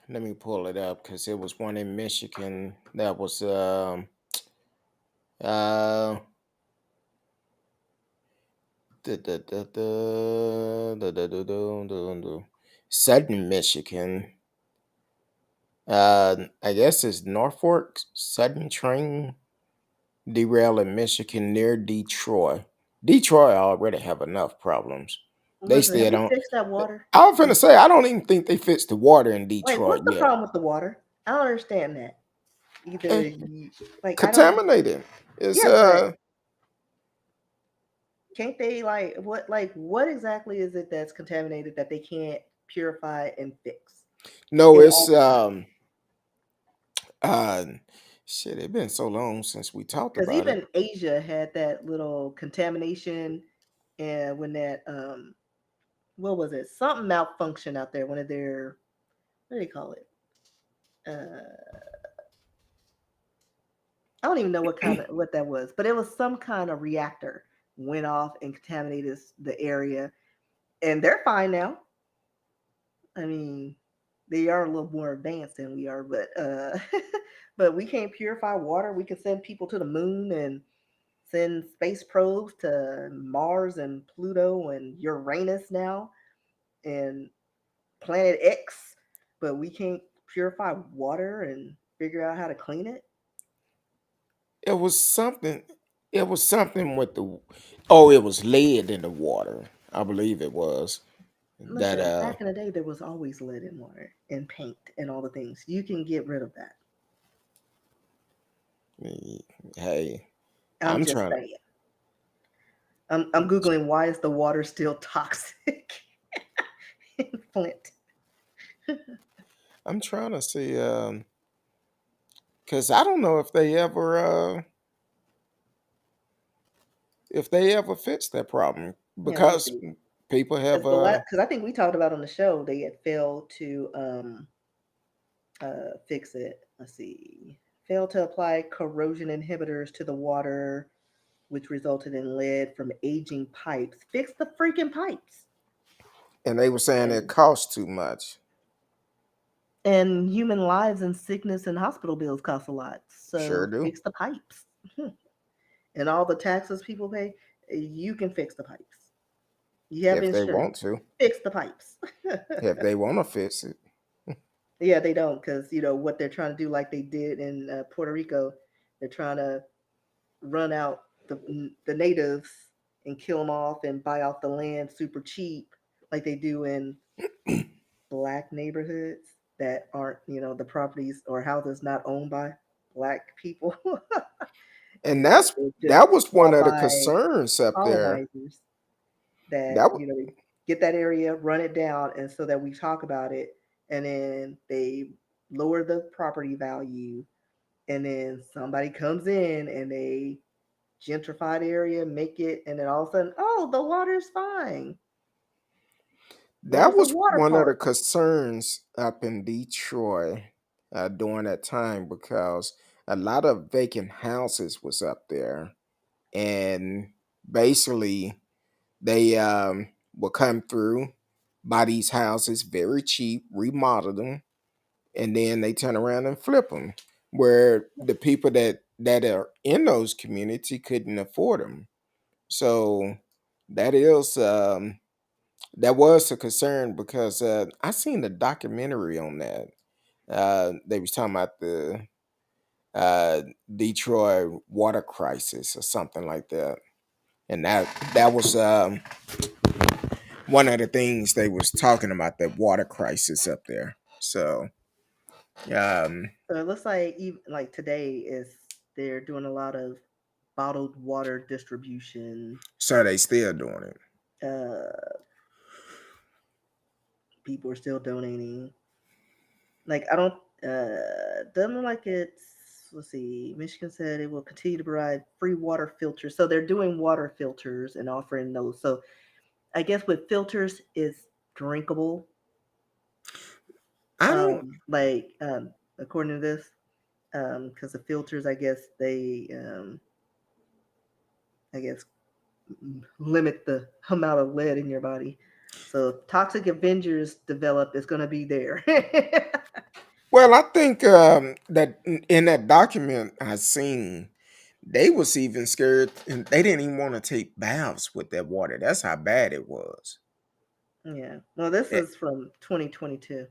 Let me pull it up because there was one in Michigan that was uh da, da, da, da, da, da, da, da, da, da. Sudden Michigan. I guess it's Norfolk sudden train derail in Michigan near Detroit. Detroit already have enough problems. They Listen, have still we don't. fixed that water? I was finna say I don't even think they fixed the water in Like, Detroit what's the yet. problem with the water? I don't understand that. Eh, Like, I don't. Contaminated. It's Yeah, but can't they what exactly is it that's contaminated that they can't purify and fix no, in it's all the time? uh shit. It's been so long since we talked Because about it. even Asia had that little contamination, and when that what was it? Something malfunction out there. One of their, what do they call it? I don't even know what that was, but it was some kind of reactor went off and contaminated the area, and they're fine now. I mean, they are a little more advanced than we are, but but we can't purify water. We can send people to the moon and send space probes to Mars and Pluto and Uranus now and Planet X, but we can't purify water and figure out how to clean it. It was something. It was something with the. Oh, it was lead in the water. I believe it was that. Listen, back in the day, there was always lead in water and paint and all the things. You can get rid of that. Hey, I'm I'm just trying. saying. I'm googling why is the water still toxic in Flint. I'm trying to see. Cause I don't know if they ever fixed that problem Yeah, let me because see. people have Because I think we talked about on the show they had failed to fix it. Let's see. Failed to apply corrosion inhibitors to the water, which resulted in lead from aging pipes. Fix the freaking pipes. and they were saying it And costs too much. and human lives and sickness and hospital bills cost a lot. Sure So do fix the pipes. And all the taxes people pay, you can fix the pipes. You have if they want insurance. to. Fix the pipes. If they want to fix it, Yeah, they don't, because what they're trying to do, like they did in Puerto Rico, they're trying to run out the natives and kill them off and buy off the land super cheap, like they do in black neighborhoods that aren't, the properties or houses not owned by black people. and that's They're just that was one bought of the by concerns up there. colonizers that That w- they get that area, run it down, and so that we talk about it, and then they lower the property value, and then somebody comes in and they gentrify the area, make it, and then all of a sudden, oh, the water's fine. that There's a was water one of the park. concerns up in Detroit during that time because a lot of vacant houses was up there, and basically they will come through, buy these houses very cheap, remodel them, and then they turn around and flip them. Where the people that are in those community couldn't afford them. So that is that was a concern because I seen a documentary on that. They was talking about the uh, Detroit water crisis or something like that, and that was one of the things they was talking about, the water crisis up there. So um, So it looks like even like today is they're doing a lot of bottled water distribution. so they still doing it. Uh, People are still donating. Like I don't doesn't look like it's, let's see, Michigan said it will continue to provide free water filters. So they're doing water filters and offering those. So I guess with filters is drinkable. I don't. Like according to this, because the filters, I guess I guess limit the amount of lead in your body. So if Toxic Avengers develop, it's gonna be there. Well, I think that in that document I seen, they was even scared, and they didn't even want to take baths with that water. That's how bad it was. Yeah. Well, this Eh, is from 2022.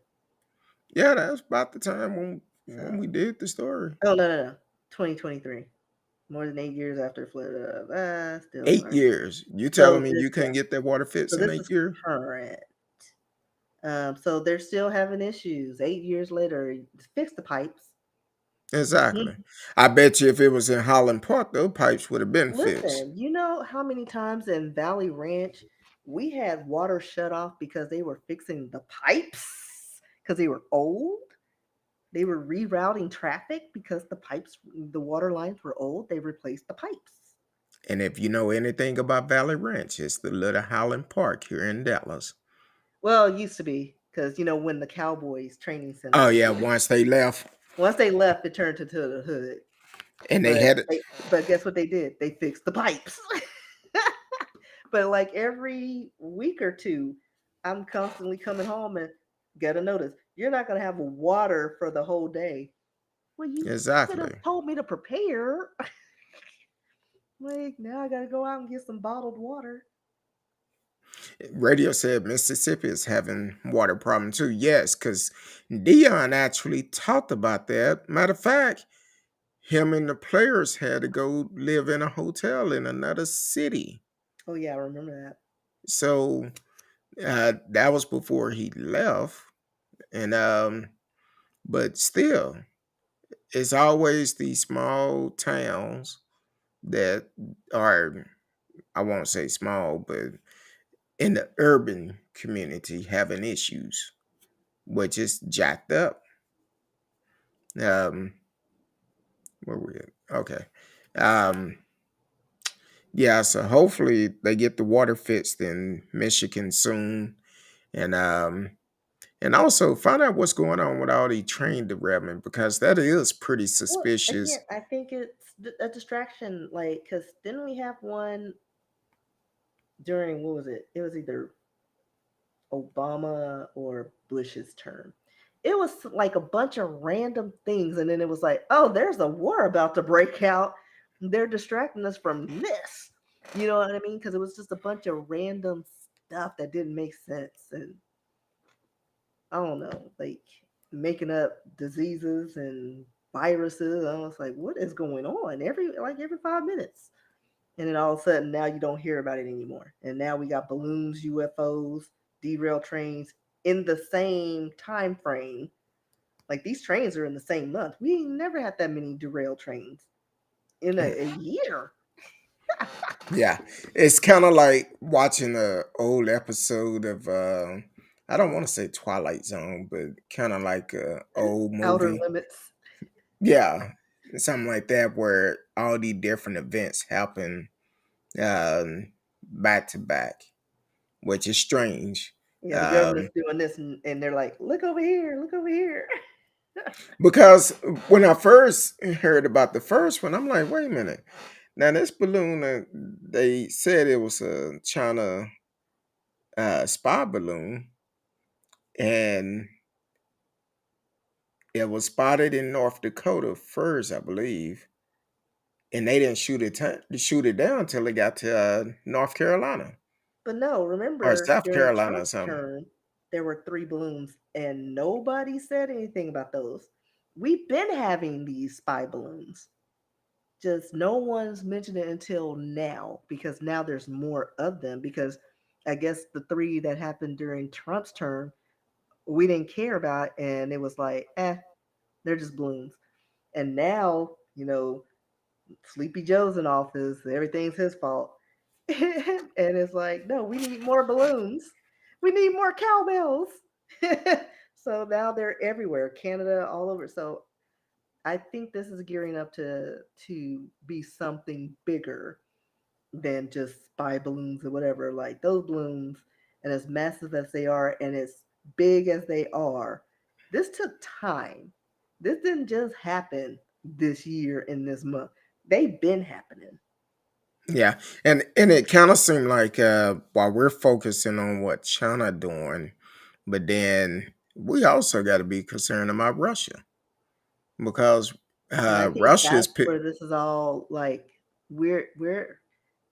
yeah, that's about the time when So, we did the story. oh no, 2023. More than 8 years after flood. Still Eight sorry. years. You telling So me this, you yeah. couldn't get that water So fixed in this eight is years? current. So they're still having issues. 8 years later, fix the pipes. Exactly. I bet you if it was in Holland Park, those pipes would have been fixed. Listen, you know how many times in Valley Ranch we had water shut off because they were fixing the pipes because they were old? They were rerouting traffic because the water lines were old. They replaced the pipes. And if you know anything about Valley Ranch, it's the little Highland Park here in Dallas. Well, it used to be because, when the Cowboys training center Oh was yeah, there. once they left Once they left, it turned into the hood. and they But had it. but guess what they did? They fixed the pipes. But like every week or two, I'm constantly coming home and get a notice. You're not gonna have water for the whole day. Well, you could have Exactly. told me to prepare. Like now I gotta go out and get some bottled water. Radio said Mississippi is having water problem too. Yes, because Dion actually talked about that. Matter of fact, him and the players had to go live in a hotel in another city. Oh yeah, I remember that. So that was before he left. And but still, it's always these small towns that are, I won't say small, but in the urban community having issues, which is jacked up. Um, where we at? Okay. Um, yeah, so hopefully they get the water fixed in Michigan soon. And also find out what's going on with all the train derailment because that is pretty Well, again, suspicious. I think it's a distraction. Like, cause didn't we have one during what was it? It was either Obama or Bush's term. It was like a bunch of random things, and then it was like, oh, there's a war about to break out. They're distracting us from this. You know what I mean? Because it was just a bunch of random stuff that didn't make sense, and I don't know, like making up diseases and viruses. I was like, what is going on? Every 5 minutes. And then all of a sudden now you don't hear about it anymore. And now we got balloons, UFOs, derailed trains in the same time frame. Like these trains are in the same month. We ain't never had that many derailed trains in a year. Yeah, it's kind of like watching a old episode of I don't want to say Twilight Zone, but kind of like a old Outer movie. limits. Yeah, something like that where all these different events happen back to back, which is strange. Yeah, the government's Um, doing this, and they're like, look over here, look over here. because when I first heard about the first one, I'm like, wait a minute. Now this balloon, they said it was a China spy balloon, and it was spotted in North Dakota first, I believe, and they didn't shoot it down until it got to North Carolina But no, or remember South during Carolina or Trump's something. term, there were three balloons, and nobody said anything about those. We've been having these spy balloons. Just no one's mentioned it until now because now there's more of them. Because I guess the three that happened during Trump's term, we didn't care about, and it was like, they're just balloons. And now, Sleepy Joe's in office, everything's his fault. And it's like, no, we need more balloons. We need more cowbells. So now they're everywhere, Canada, all over. So I think this is gearing up to be something bigger than just spy balloons or whatever. Like those balloons, and as massive as they are, and as big as they are, this took time. This didn't just happen this year in this month. They've been happening. Yeah, and it kind of seemed like while we're focusing on what China doing, but then we also got to be concerned about Russia because And I think Russia's that's where this is all like we're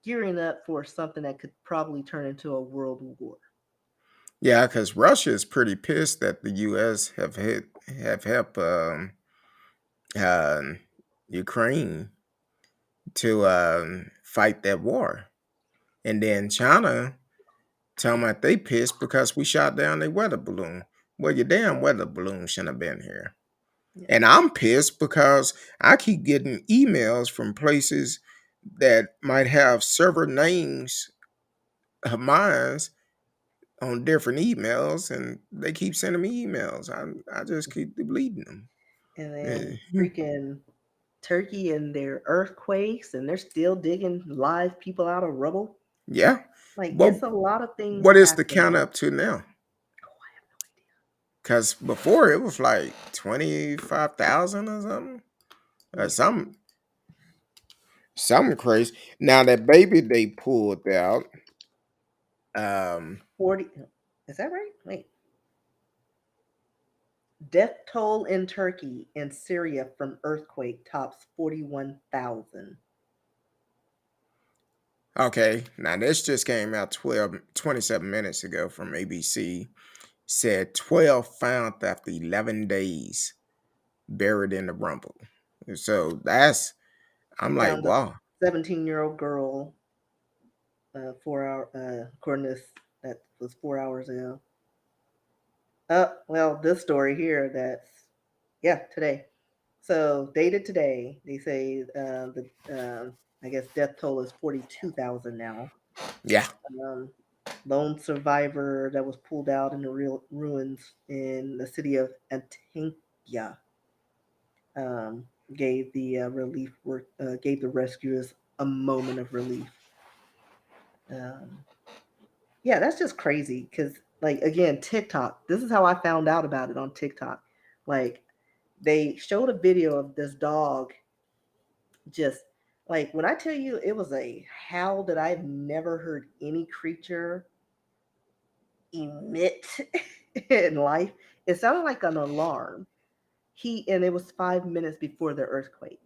gearing up for something that could probably turn into a world war. yeah, because Russia is pretty pissed that the U.S. have helped um, Ukraine to fight that war, and then China talking about they pissed because we shot down their weather balloon. Well, your damn weather balloon shouldn't have been here. Yeah. And I'm pissed because I keep getting emails from places that might have server names of mine on different emails, and they keep sending me emails. I just keep deleting them. And then Eh, freaking Turkey and their earthquakes, and they're still digging live people out of rubble. yeah. Like it's Well, a lot of things what is the count happening. up to now? Oh, I have no Because before it was like 25,000 or something, or idea. something crazy. Now that baby they pulled out, um, 40. Is that right? Wait. Death toll in Turkey and Syria from earthquake tops 41,000. okay, now this just came out 27 minutes ago from ABC. Said 12 found after 11 days buried in the rumble. So that's, They I'm like, found a wow. 17-year-old girl 4 hour according to this, that was 4 hours ago. Well, this story here that's yeah, today. So dated today, they say the I guess death toll is 42,000 now. Yeah. Um, lone survivor that was pulled out in the real ruins in the city of Antakya um, gave the relief work gave the rescuers a moment of relief. Um, yeah, that's just crazy because like again, TikTok. This is how I found out about it on TikTok. Like they showed a video of this dog just like when I tell you it was a howl that I've never heard any creature emit in life. It sounded like an alarm. And it was 5 minutes before the earthquake.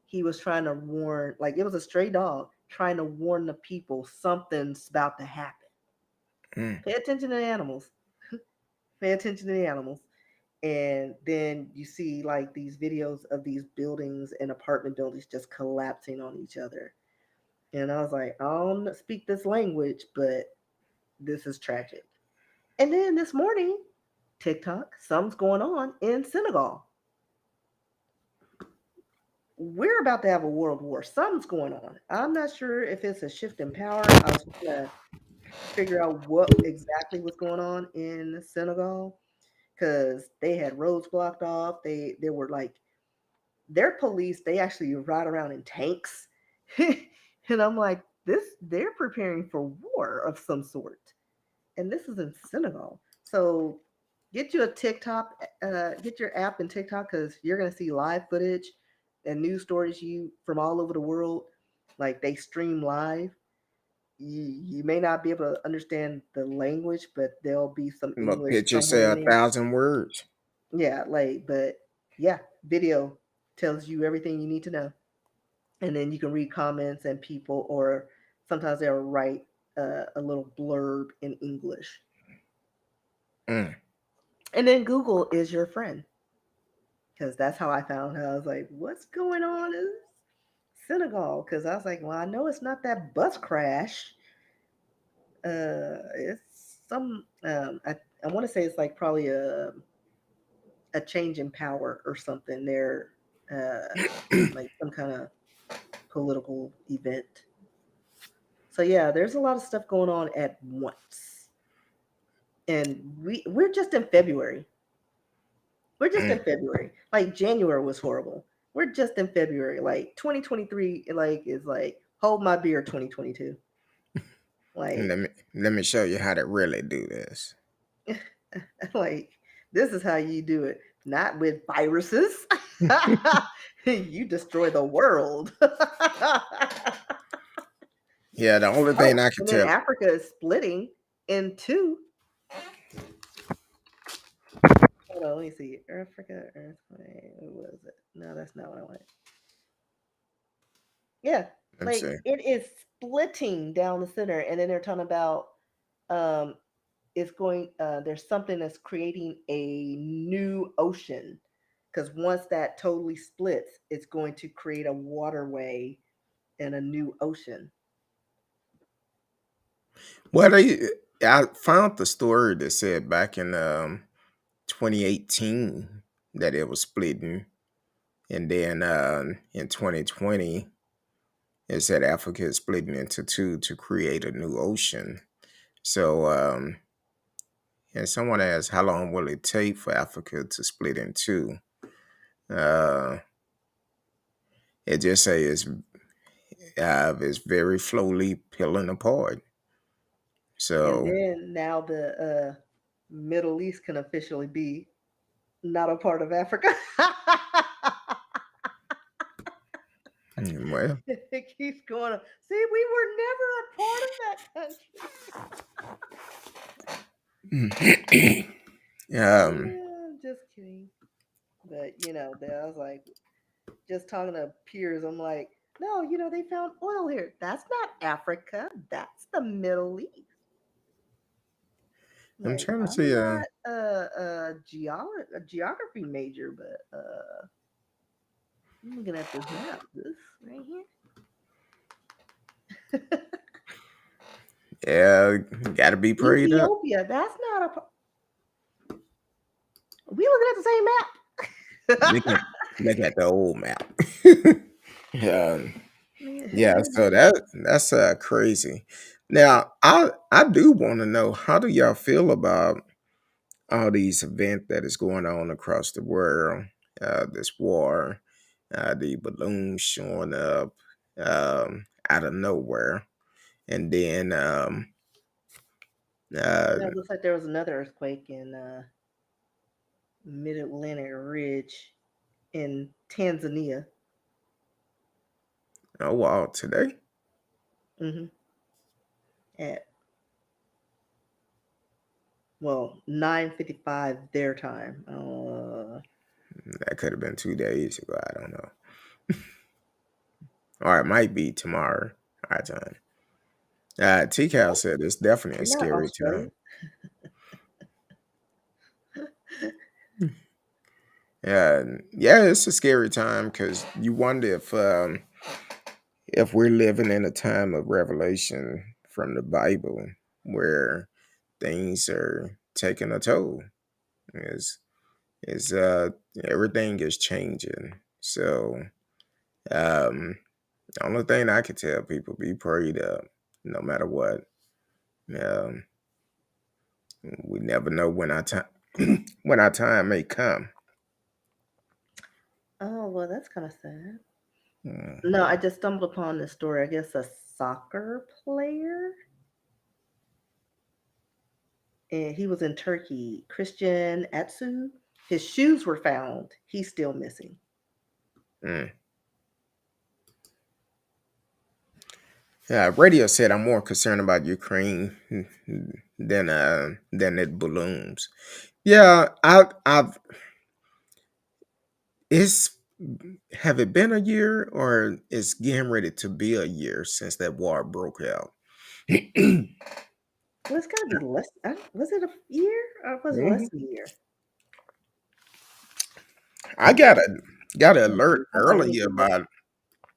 He was trying to warn, like it was a stray dog trying to warn the people something's about to happen. Mm. Pay attention to the animals. Pay attention to the animals. And then you see like these videos of these buildings and apartment buildings just collapsing on each other. And I was like, I don't speak this language, but this is tragic. And then this morning, TikTok, something's going on in Senegal. We're about to have a world war. Something's going on. I'm not sure if it's a shift in power. I was trying to figure out what exactly was going on in Senegal because they had roads blocked off. They were like their police. They actually ride around in tanks, and I'm like, this. They're preparing for war of some sort, and this is in Senegal. So get you a TikTok, get your app in TikTok because you're gonna see live footage and news stories you from all over the world. Like they stream live. You may not be able to understand the language, but there'll be some My English picture somewhere say in a there. thousand words. Yeah, like, but yeah, video tells you everything you need to know, and then you can read comments and people, or sometimes they'll write a little blurb in English, Mm. and then Google is your friend because that's how I found out. I was like, what's going on in Senegal? Because I was like, well, I know it's not that bus crash. It's some I want to say it's like probably a change in power or something. They're like some kind of political event. So yeah, there's a lot of stuff going on at once, and we're just in February. We're just in Mm. February. Like January was horrible. We're just in February. Like 2023, like is like hold my beer 2022. Let Like me let me show you how to really do this. like this is how you do it. not with viruses. You destroy the world. Yeah, the only Oh, thing I could and then tell. Africa is splitting in two. Hold on, let me see. Africa earthquake. What was it? No, that's not what I wanted. Yeah, Let me like see. it is splitting down the center, and then they're talking about um it's going. There's something that's creating a new ocean because once that totally splits, it's going to create a waterway and a new ocean. Well, I found the story that said back in 2018 that it was splitting, and then in 2020 it said Africa is splitting into two to create a new ocean. So, and someone asked, how long will it take for Africa to split in two? Uh, it just says it's very slowly peeling apart. And So, then now the Middle East can officially be not a part of Africa. well, It keeps going. See, we were never a part of that country. um, Yeah, just kidding. But I was like, just talking to peers. I'm like, no, they found oil here. That's not Africa. That's the Middle East. I'm Like, trying to I'm see. not a geography major, but I'm looking at this map. This right here. Yeah, got to be prayed up. Ethiopia. That's not a. We looking at the same Look map. at look at the old map. um, yeah, Man, so that's crazy. Now, I do want to know, how do y'all feel about all these events that is going on across the world? This war, the balloons showing up out of nowhere, and then uh, it looks like there was another earthquake in Mid Atlantic Ridge in Tanzania. oh wow, today Hmm. At 9:55 their time. that could have been 2 days ago. I don't know, or it might be tomorrow our time. T Cal said it's definitely a Not scary Australia. time. Yeah, yeah, it's a scary time because you wonder if we're living in a time of revelation from the Bible where things are taking a toll. Is is everything is changing. So the only thing I could tell people, be prayed up no matter what. Um, we never know when our time when our time may come. Oh well, that's kind of sad. Mm. No, I just stumbled upon this story. I guess a soccer player, and he was in Turkey. Christian Atsu. His shoes were found. He's still missing. Mm. Radio said I'm more concerned about Ukraine than it balloons. Yeah, I've it's have it been a year or it's getting ready to be a year since that war broke out? Well, it's got to be less. Was it a year or was it less Mhm. than a year? I got an Let me alert see. Hold on. Let me earlier Google. about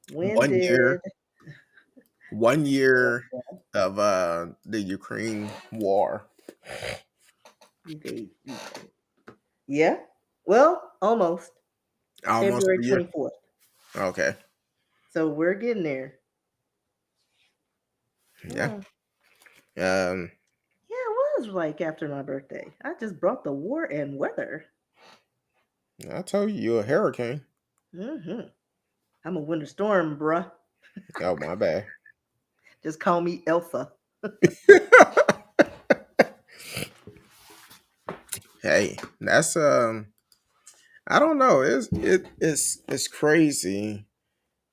When 1 year, did 1 year of the Ukraine war. evade Ukraine? Yeah. Well, almost. Almost February a year. 24th. Okay. So we're getting there. Yeah. Yeah. Um Yeah, it was like after my birthday. I just brought the war and weather. I told you you're a hurricane. Hmm. I'm a winter storm, bruh. Oh my bad. Just call me Elsa. Hey, that's I don't know. It's crazy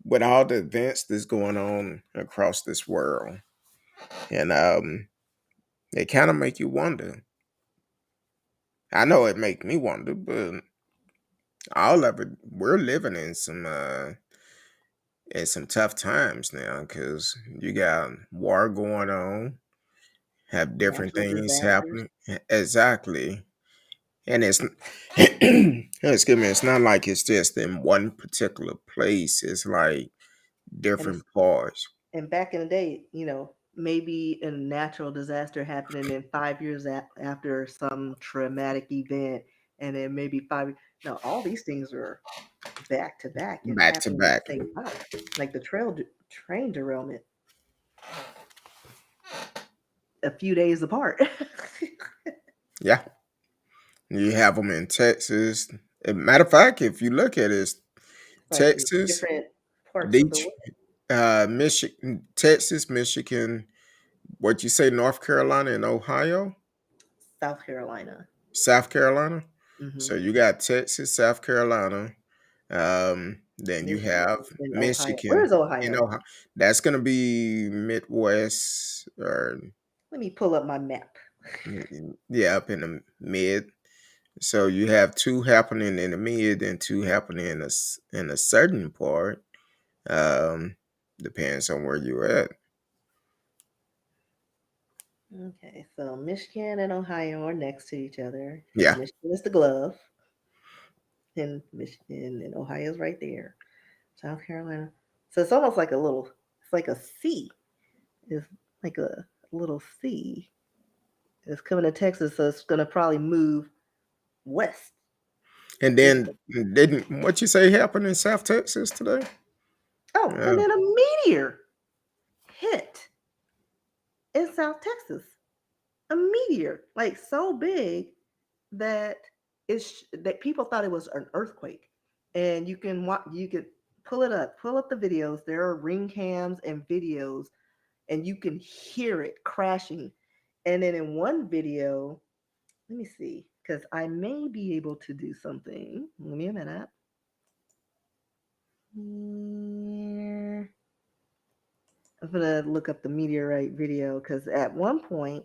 with all the events that's going on across this world, and they kind of make you wonder. I know it make me wonder, but all of it, we're living in some tough times now because you got war going on, have different Natural things disasters. happen. Exactly. And it's excuse me, it's not like it's just in one particular place. It's like And it's different parts. and back in the day, maybe a natural disaster happened, and then 5 years after some traumatic event, and then maybe now all these things are back to back and Back to happening at the back. same time, like the train derailment a few days apart. Yeah. You have them in Texas. Matter of fact, if you look at it, it's Like in Texas, different parts of the Detroit, world. Michigan, Texas, Michigan, what you say, North Carolina and Ohio, South Carolina. South Carolina. Hmm. So you got Texas, South Carolina. Then you have Michigan and Ohio. Where Michigan is and Ohio? Ohio. That's gonna be Midwest or Let me pull up my map. yeah, up in the mid. So you have two happening in the mid and two happening in a certain part. Um, Depends on where you're at. Okay, so Michigan and Ohio are next to each other because Yeah. Michigan is the glove, and Michigan and Ohio's right there. South Carolina. So it's almost like it's like a sea. It's like a little sea. It's coming to Texas, so it's gonna probably move west. And It's then didn't what you say happened in South Texas today? Oh, and Uh, then a meteor hit in South Texas. A meteor, like so big that that people thought it was an earthquake. And you can pull up the videos. There are ring cams and videos, and you can hear it crashing. And then in one video, let me see, because I may be able to do something. Give me a minute. Here. I'm gonna look up the meteorite video because at one point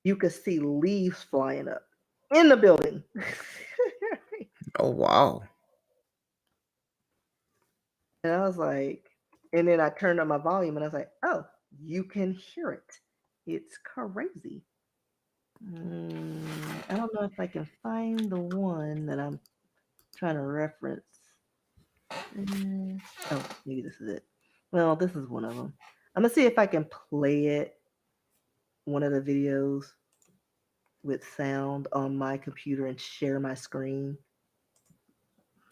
you could see leaves flying up in the building. oh wow. And I was like, and then I turned on my volume and I was like, oh, you can hear it. It's crazy. I don't know if I can find the one that I'm trying to reference. Oh, maybe this is it. Well, this is one of them. I'm gonna see if I can play it, one of the videos with sound on my computer and share my screen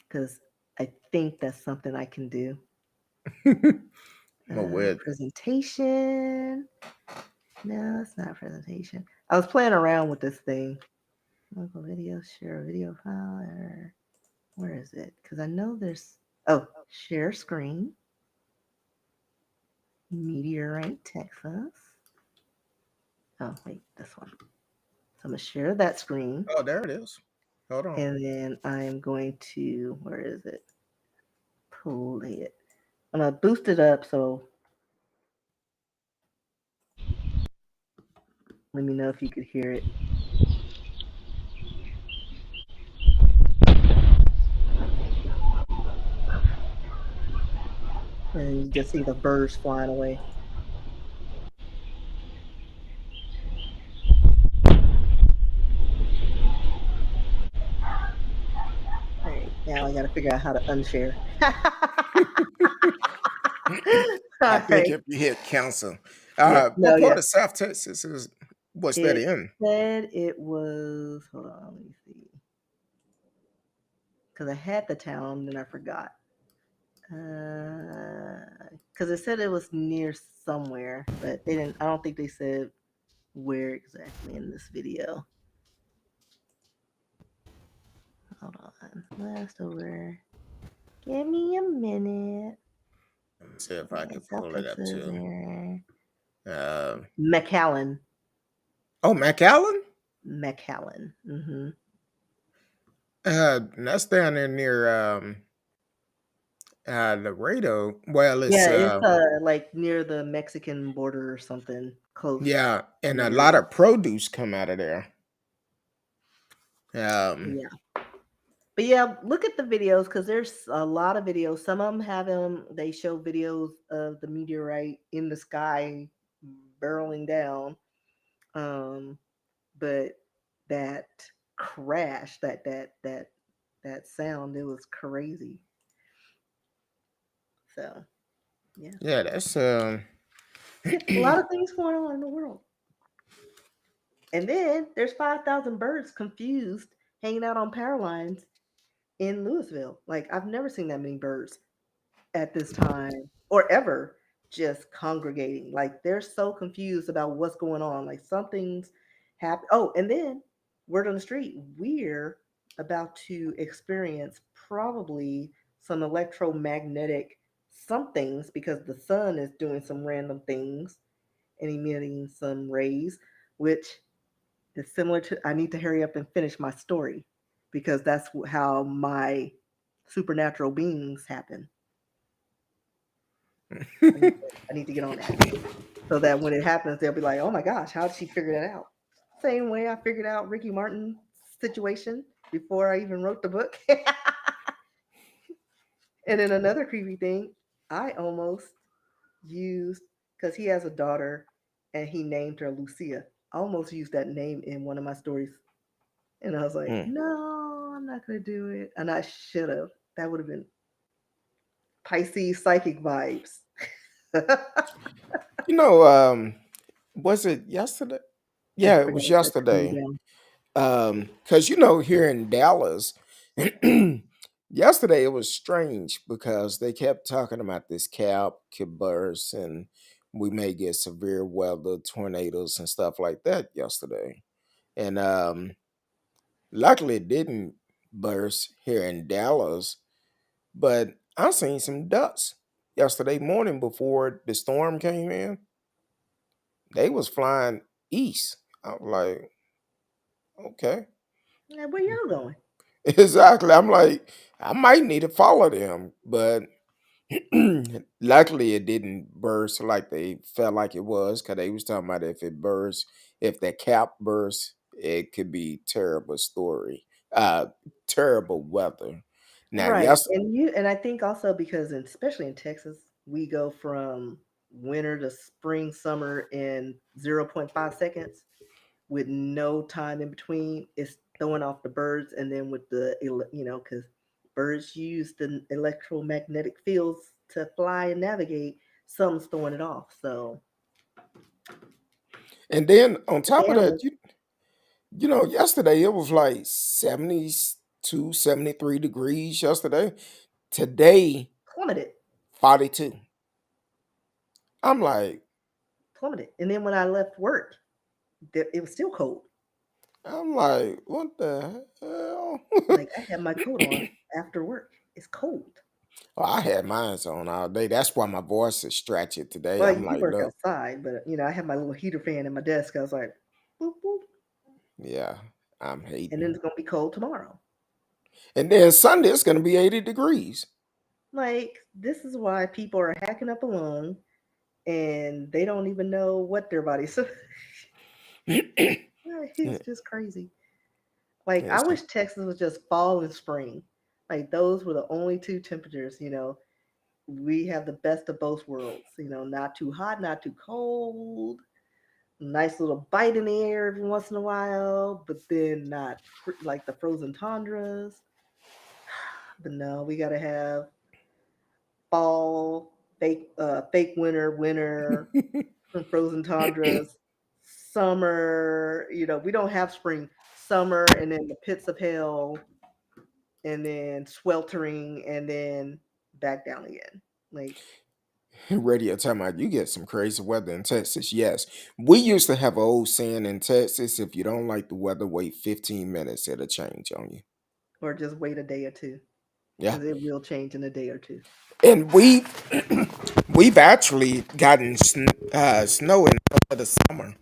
because I think that's something I can do. Well, with Presentation. No, it's not presentation. I was playing around with this thing. Local video, share a video file, or where is it? Because I know there's. Oh, share screen. Meteorite, Texas. Oh, wait, this one. So I'm going to share that screen. oh, there it is. Hold on. And then I'm going to. Where is it? Play it. I'm going to boost it up so let me know if you could hear it. And you just see the birds flying away. All right, now I got to figure out how to unshare. I All think right. if you hit cancel, Yeah. No, what part yeah. of South Texas is what's that It in? said it was, hold on, let me see. Because I had the town, then I forgot. Because it said it was near somewhere, but they didn't, I don't think they said where exactly in this video. Hold on. Last over. Give me a minute. Let's see if I Okay, can South pull it up Texas too. there. Uh, McAllen. oh, McAllen. McAllen. Mm-hmm. That's down there near Laredo. Well, it's Yeah, it's like near the Mexican border or something, close yeah, in and the a lot area. of produce come out of there. Um, Yeah. But yeah, look at the videos because there's a lot of videos. Some of them have them. They show videos of the meteorite in the sky barreling down. Um, but that crash, that sound, it was crazy. So yeah, yeah, that's yeah, a lot of things going on in the world. And then there's 5,000 birds confused hanging out on power lines in Louisville. Like I've never seen that many birds at this time or ever just congregating. Like they're so confused about what's going on. Like something's happened. Oh, and then word on the street, we're about to experience probably some electromagnetic somethings because the sun is doing some random things and emitting some rays, which is similar to I need to hurry up and finish my story because that's how my supernatural beings happen. I need to get on that so that when it happens, they'll be like, "Oh my gosh, how did she figure that out?" Same way I figured out Ricky Martin's situation before I even wrote the book. And then another creepy thing, I almost used because he has a daughter and he named her Lucia. I almost used that name in one of my stories, and I was like, hmm. "No, I'm not gonna do it," and I should have. That would have been Pisces psychic vibes. You know, was it yesterday? I Yeah, it forgot was to set the mood yesterday. down. Because here in Dallas, yesterday it was strange because they kept talking about this cap could burst and we may get severe weather, tornadoes, and stuff like that yesterday. And luckily it didn't burst here in Dallas, but I seen some dust yesterday morning before the storm came in. They was flying east. I was like, okay. Yeah, where y'all going? Exactly. I'm like, I might need to follow them, but luckily it didn't burst like they felt like it was, because they was talking about if it burst, if the cap burst, it could be terrible story, uh, terrible weather. Now, Right. yes, And I think also because especially in Texas, we go from winter to spring, summer in zero point 0.5 seconds with no time in between. It's throwing off the birds and then with cuz birds use the electromagnetic fields to fly and navigate, some's throwing it off. So, and then on but the top of that, animals yesterday it was like 72, 73 degrees yesterday. Today, plummeted, 42. I'm like, plummeted. And then when I left work, it was still cold. what the hell? Like I had my coat on after work. It's cold. Oh, I had mine on all day. That's why my voice is stretchy today. Well, I'm you like, work look, outside, but I have my little heater fan in my desk. I was like, boop boop, yeah, I'm and then hating. it's gonna be cold tomorrow. And then Sunday it's gonna be 80 degrees. Like this is why people are hacking up a lung and they don't even know what their bodies. It's just crazy. Like I Yes. wish Texas was just fall and spring. Like those were the only two temperatures. We have the best of both worlds. Not too hot, not too cold. Nice little bite in the air every once in a while, but then not like the frozen tundras. But no, we gotta have fall, fake winter, some frozen tundras, summer. We don't have spring, summer, and then the pits of hell, and then sweltering, and then back down again. Like, Radio talking about you get some crazy weather in Texas. Yes. We used to have an old saying in Texas, if you don't like the weather, wait 15 minutes, it'll change on you. or just wait a day or two Yeah. because it will change in a day or two. And we've actually gotten snow in the middle of the summer.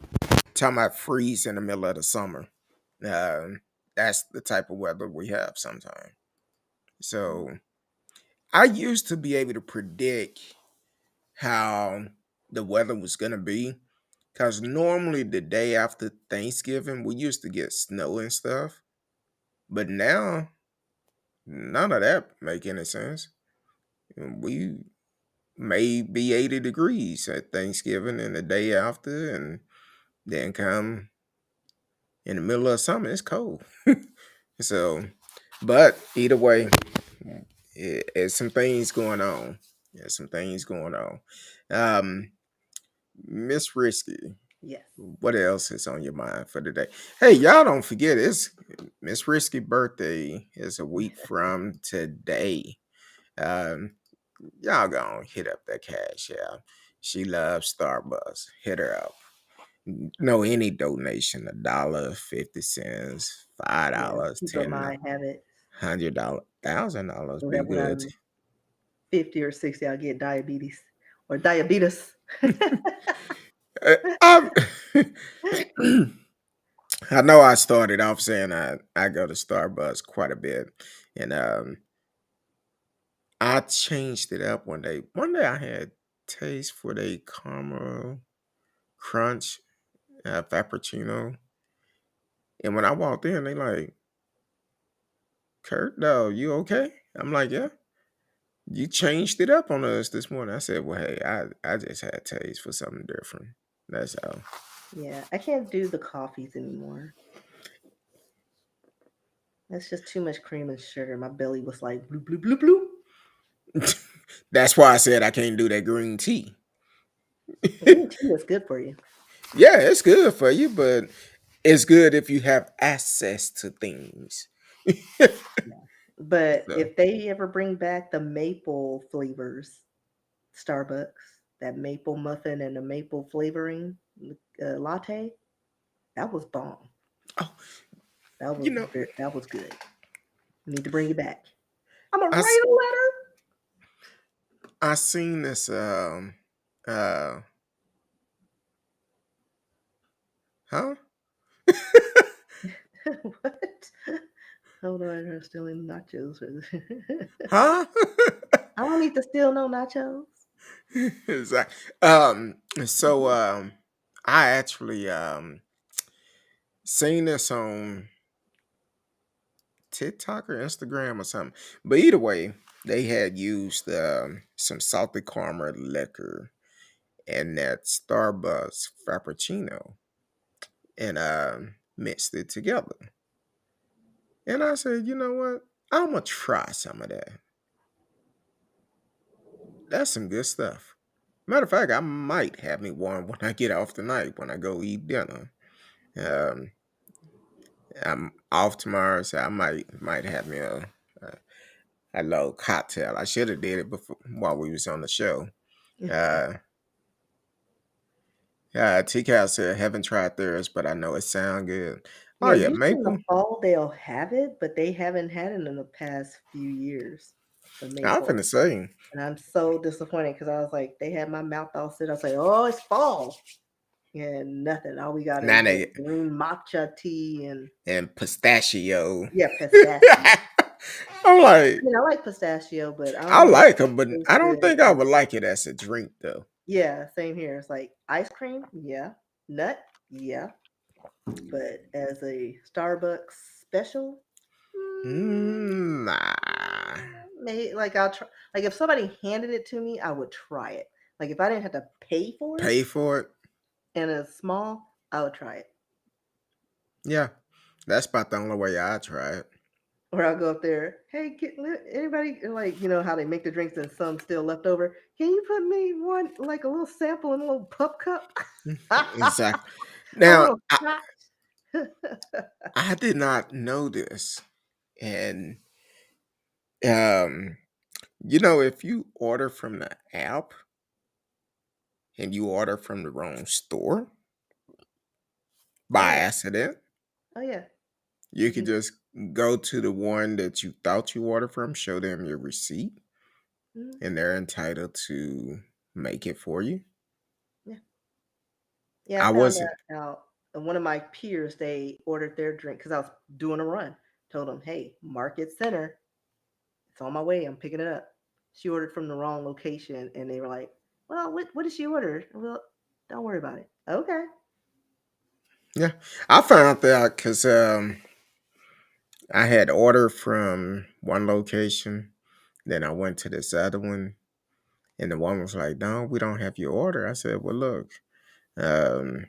Talking about freeze in the middle of the summer. Um, that's the type of weather we have sometimes. So I used to be able to predict how the weather was gonna be. Cause normally the day after Thanksgiving, we used to get snow and stuff. But now none of that make any sense. We may be 80 degrees at Thanksgiving and the day after, and then come in the middle of summer, it's cold. So, but either way, it's some things going on. There's some things going on. Um, Miss Risky, Yes. what else is on your mind for today? Hey, y'all don't forget it's Miss Risky birthday is a week from today. Um, y'all gonna hit up that cash, yeah. She loves Starbucks. Hit her up. No, any donation, $1, 50 cents, five Yeah. dollars, Keep up my habit. $100, $1,000 So be that when good. I'm 50 or 60, I'll get diabetes or diabetes. I I know I started off saying I go to Starbucks quite a bit, and I changed it up one day. One day I had taste for the caramel crunch frappuccino, and when I walked in, they like, Kurt, no, you okay? I'm like, yeah. You changed it up on us this morning. I said, well, hey, I just had taste for something different. That's all. Yeah, I can't do the coffees anymore. That's just too much cream and sugar. My belly was like bloop bloop bloop bloop. That's why I said I can't do that green tea. Green tea is good for you. Yeah, it's good for you, but it's good if you have access to things. Yeah. But So, if they ever bring back the maple flavors, Starbucks, that maple muffin and the maple flavoring latte, that was bomb. oh, That you was know, that was good. You need to bring it back. I'm gonna I write s- a letter. I seen this uh huh? What? Hold on, I'm stealing nachos. Huh? I don't need to steal no nachos. Exactly. So I actually seen this on TikTok or Instagram or something. But either way, they had used some salted caramel liquor and that Starbucks Frappuccino and mixed it together. And I said, you know what? I'm gonna try some of that. That's some good stuff. Matter of fact, I might have me one when I get off tonight when I go eat dinner. Um, I'm off tomorrow, so I might have me a, a little cocktail. I should have did it before while we was on the show. Uh, TCal said haven't tried theirs, but I know it sound good. Oh Yeah, yeah, usually in the maple. fall they'll have it, but they haven't had it in the past few years. The I'm maple. finna say And I'm so disappointed because I was like, they had my mouth all set. I was like, oh, it's fall. Yeah, nothing. All we got is now that they green matcha tea and and pistachio. yeah, pistachio. I'm I like, mean, I like pistachio, but I I don't know like if them, but it tastes I don't good. think I would like it as a drink though. Yeah, same here. It's like ice cream, yeah. Nut, yeah. But as a Starbucks special, Nah. maybe like I'll try. Like if somebody handed it to me, I would try it. Like if I didn't have to pay for it Pay for it? and it's small, I would try it. Yeah. That's about the only way I try it. Or I'll go up there. Hey, anybody like how they make the drinks and some still left over? Can you put me one like a little sample in a little pup cup? Exactly. A Now, little shot. I did not know this. And um, if you order from the app and you order from the wrong store Oh by yeah. accident, Oh yeah. you You could can. just go to the one that you thought you ordered from, show them your receipt, Mhm. and they're entitled to make it for you. Yeah. Yeah. I I found wasn't that out. And one of my peers, they ordered their drink because I was doing a run. Told them, hey, Market Center, it's on my way. I'm picking it up. She ordered from the wrong location, and they were like, well, what did she order? Well, don't worry about it. Okay. Yeah, I found out because I had ordered from one location, then I went to this other one, and the one was like, "No, we don't have your order." I said, "Well, look, um,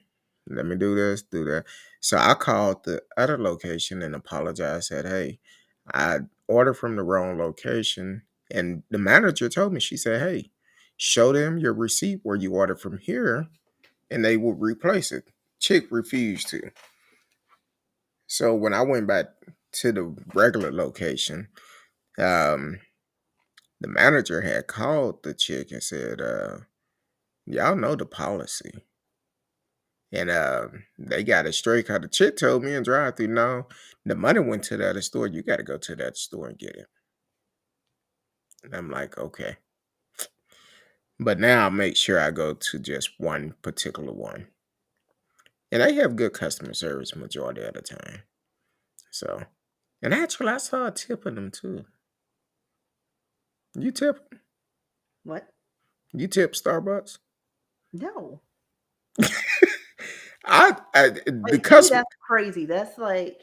let me do this, do that." So I called the other location and apologized. Said, "Hey, I ordered from the wrong location," and the manager told me. She said, "Hey, show them your receipt where you ordered from here, and they will replace it." Chick refused to. So when I went back to the regular location, um, the manager had called the chick and said, "Y'all know the policy." And they got it straight. Cause the chick told me in drive through, no, the money went to the other store. You got to go to that store and get it. And I'm like, okay. But now I make sure I go to just one particular one. And they have good customer service majority of the time. So, and actually, I saw a tip in them too. You tip? What? You tip Starbucks? No. The Like to me, customer. that's crazy. That's like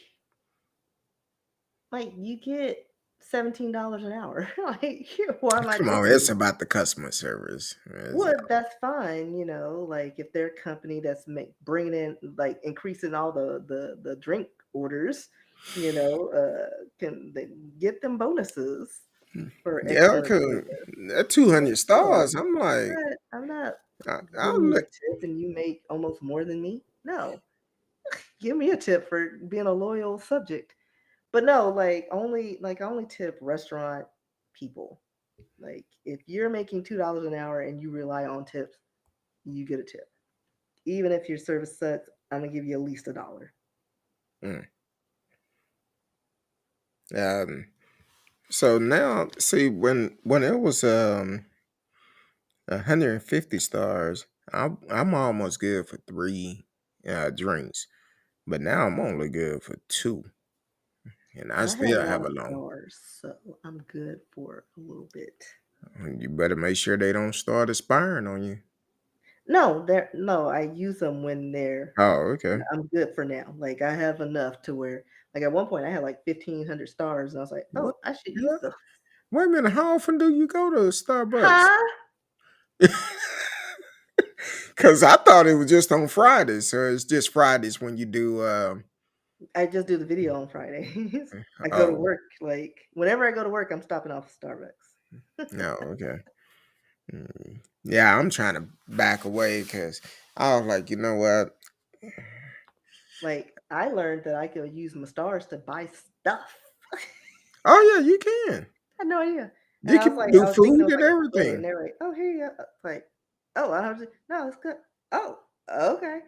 you get $17 an hour. Like, why am I Come on, tipping it's you? about the customer service. Well, that's fine, like if their company that's bringing in, like increasing all the drink orders, can they get them bonuses for Yeah, excellent cause service? that But 200 no, stars. I'm like, I'm not I'll giving you a look. tip and you make almost more than me. No, give me a tip for being a loyal subject. But no, like I only tip restaurant people. Like if you're making $2 an hour and you rely on tips, you get a tip. Even if your service sucks, I'm gonna give you at least $1. Mm. Um, so now, see, when it was 150 stars, I'm almost good for three drinks, but now I'm only good for two, and I I have still a lot have of a long. stars, so I'm good for a little bit. You better make sure they don't start expiring on you. No, no, I use them when Oh, okay. I'm good for now. Like I have enough to where, like at one point I had like 1,500 stars, and I was like, What? oh, I should the use hell? them. Wait a minute. How often do you go to Starbucks? Huh? Because I thought it was just on Fridays, so it's just Fridays when you do. I just do the video on Fridays. I go to Oh, work like whenever I go to work, I'm stopping off at Starbucks. no, okay. Yeah, I'm trying to back away because I was like, you know what? Like I learned that I could use my stars to buy stuff. Oh yeah, you can. I had no idea. And You can do I was thinking it food was and like a split, and everything. they're like, "Oh, here you go." Like, "Oh, I don't no, it's good." Oh, okay.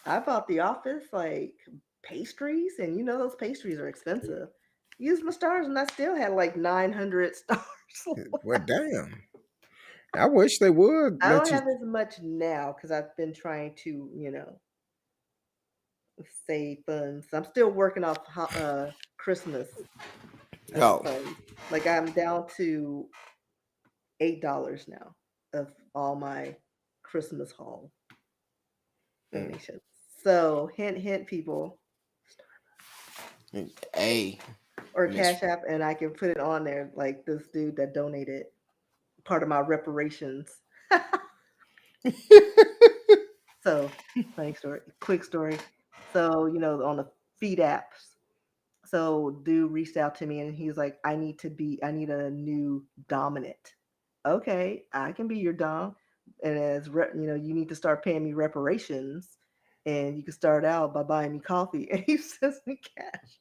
I bought the office like pastries, and those pastries are expensive. Used my stars, and I still had like 900 stars. Well, damn. I wish they would I don't let you. have as much now because I've been trying to, save funds. I'm still working off Christmas Oh, funds. Like I'm down to $8 now of all my Christmas haul mm, donations. So hint, hint, people, hey, or Miss. Cash App, and I can put it on there like this dude that donated part of my reparations. So funny story, quick story. So on the feed apps. So dude reached out to me and he was like, I need a new dominant. Okay, I can be your dom. And you need to start paying me reparations. And you can start out by buying me coffee. And he sends me cash.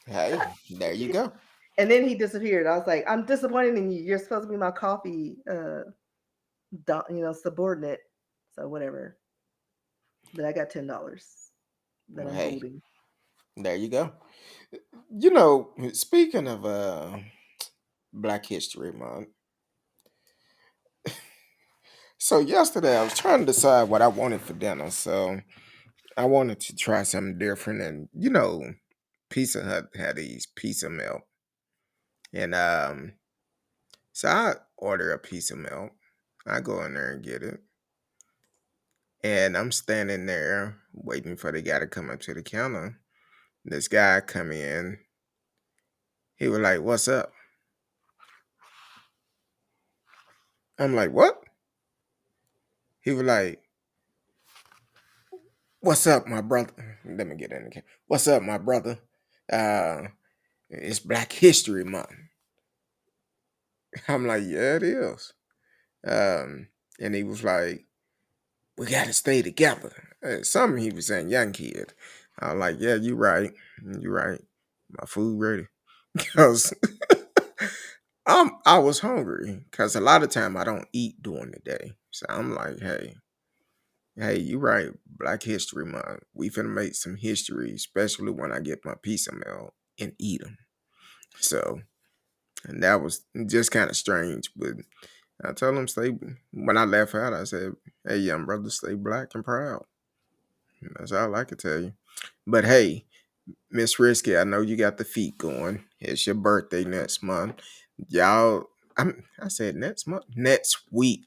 Hey, there you go. And then he disappeared. I was like, I'm disappointed in you. You're supposed to be my coffee subordinate. So whatever. But I got $10 that I'm Hey, holding. there you go. You know, speaking of Black History Month, so yesterday I was trying to decide what I wanted for dinner. So I wanted to try something different, and Pizza Hut had these pizza melt, and so I order a piece of milk. I go in there and get it. And I'm standing there waiting for the guy to come up to the counter. This guy come in. He was like, "What's up?" I'm like, "What?" He was like, "What's up, my brother?" Let me get in the "What's up, my brother? Uh, it's Black History Month." I'm like, "Yeah, it is." Um, and he was like, "We gotta stay together." Something he was saying, young kid. I was like, "Yeah, you right. You right. My food ready." Because I was hungry. Because a lot of time I don't eat during the day. So I'm like, hey, you right. Black History Month. We finna make some history, especially when I get my pizza meal and eat them. So, and that was just kind of strange. But I told him, when I left out, I said, "Hey, young brother, stay black and proud." And that's all I could tell you. But hey, Miss Risky, I know you got the feet going. It's your birthday next month. Y'all, I said next month? Next week.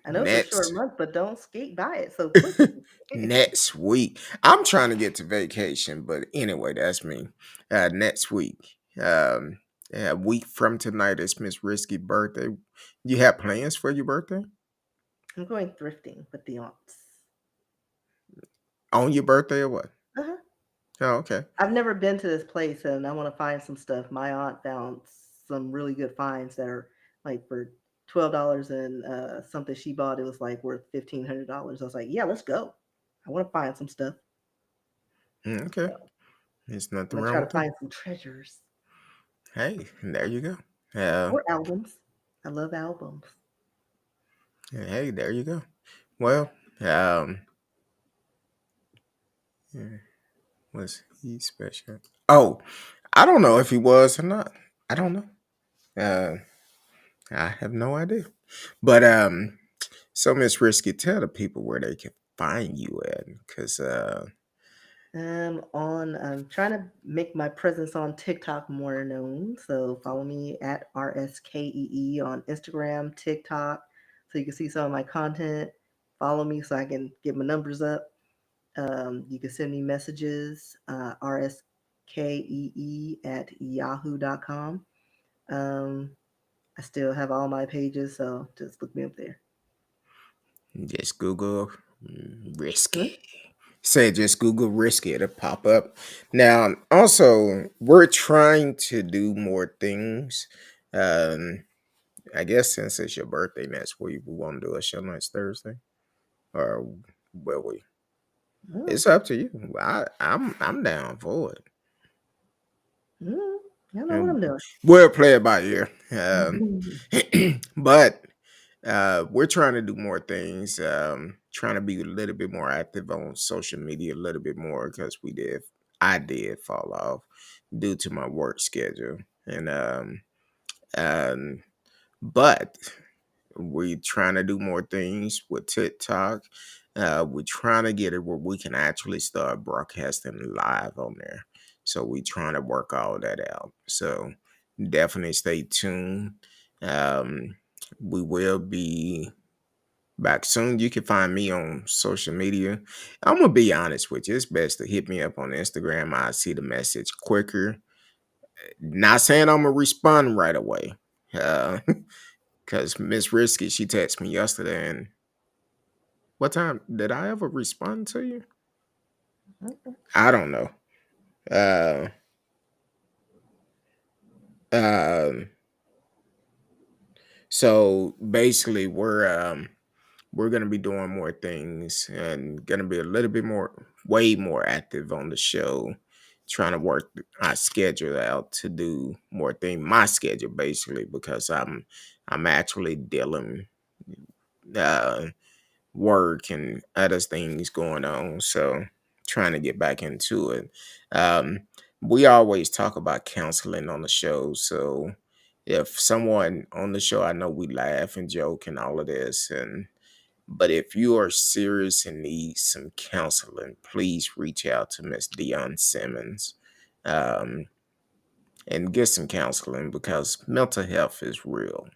I know it's a short Next month, but don't skate by it so quickly. next week. I'm trying to get to vacation, but anyway, that's me. Next week. A week from tonight is Miss Risky birthday. You have plans for your birthday? I'm going thrifting with the aunts. On your birthday or what? Uh-huh. Oh, okay. I've never been to this place, and I want to find some stuff. My aunt found some really good finds that are like for $12 and something she bought. It was like worth $1,500. I was like, yeah, let's go. I want to find some stuff. Okay. So There's I'm nothing gonna wrong try to with that. find some treasures Hey, there you go. Uh, or albums. I love albums. hey, there you go. Well, um, yeah, was he special? Oh, I don't know if he was or not. I don't know. Uh, I have no idea. But so Miss Risky, tell the people where they can find you at, because I'm trying to make my presence on TikTok more known. So follow me at RSKEE on Instagram, TikTok, so you can see some of my content. Follow me so I can get my numbers up. You can send me messages, RSKEE at yahoo.com. Um, I still have all my pages, so just look me up there. just Google Hmm? Risky. Say just Google Risky, it'll pop up. Now, also, we're trying to do more things. Um, I guess since it's your birthday next week, we want to do a show next Thursday, or will we? Oh, It's up to you. I'm down for it. mm, I know what And I'm doing. we'll play it by ear. But we're trying to do more things. Trying to be a little bit more active on social media, a little bit more because I did fall off due to my work schedule, and but we're trying to do more things with TikTok. We're trying to get it where we can actually start broadcasting live on there. So we're trying to work all that out. So definitely stay tuned. Um, we will be back soon. You can find me on social media. I'm gonna be honest with you. It's best to hit me up on Instagram. I see the message quicker. Not saying I'm gonna respond right away. Uh, Cause Miss Risky, she texted me yesterday, and what time did I ever respond to you? I don't know. Uh, um, so basically, we're gonna be doing more things and gonna be a little bit more, way more active on the show, trying to work our schedule out to do more things. My schedule basically because I'm actually dealing. Uh, Work and other things going on. So trying to get back into it. Um, we always talk about counseling on the show. So if someone on the show, I know we laugh and joke and all of this, and But if you are serious and need some counseling, please reach out to Miss Dion Simmons, um, and get some counseling, because mental health is real.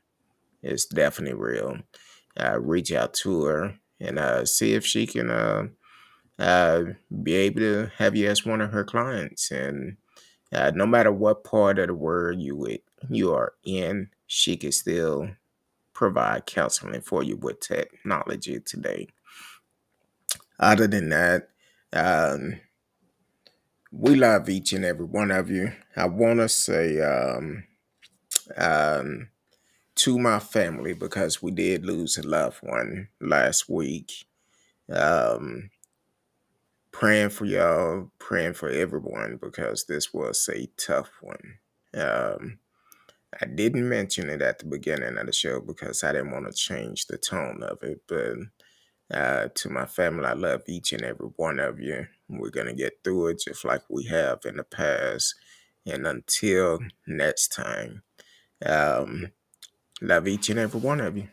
It's definitely real. Reach out to her and see if she can uh, be able to have you as one of her clients. And no matter what part of the world you are in, she can still provide counseling for you with technology today. Other than that, um, we love each and every one of you. I want to say um, to my family, because we did lose a loved one last week. Um, Praying for y'all, praying for everyone, because this was a tough one. Um, I didn't mention it at the beginning of the show because I didn't want to change the tone of it, but to my family, I love each and every one of you. We're going to get through it just like we have in the past. And until next time, love each and every one of you.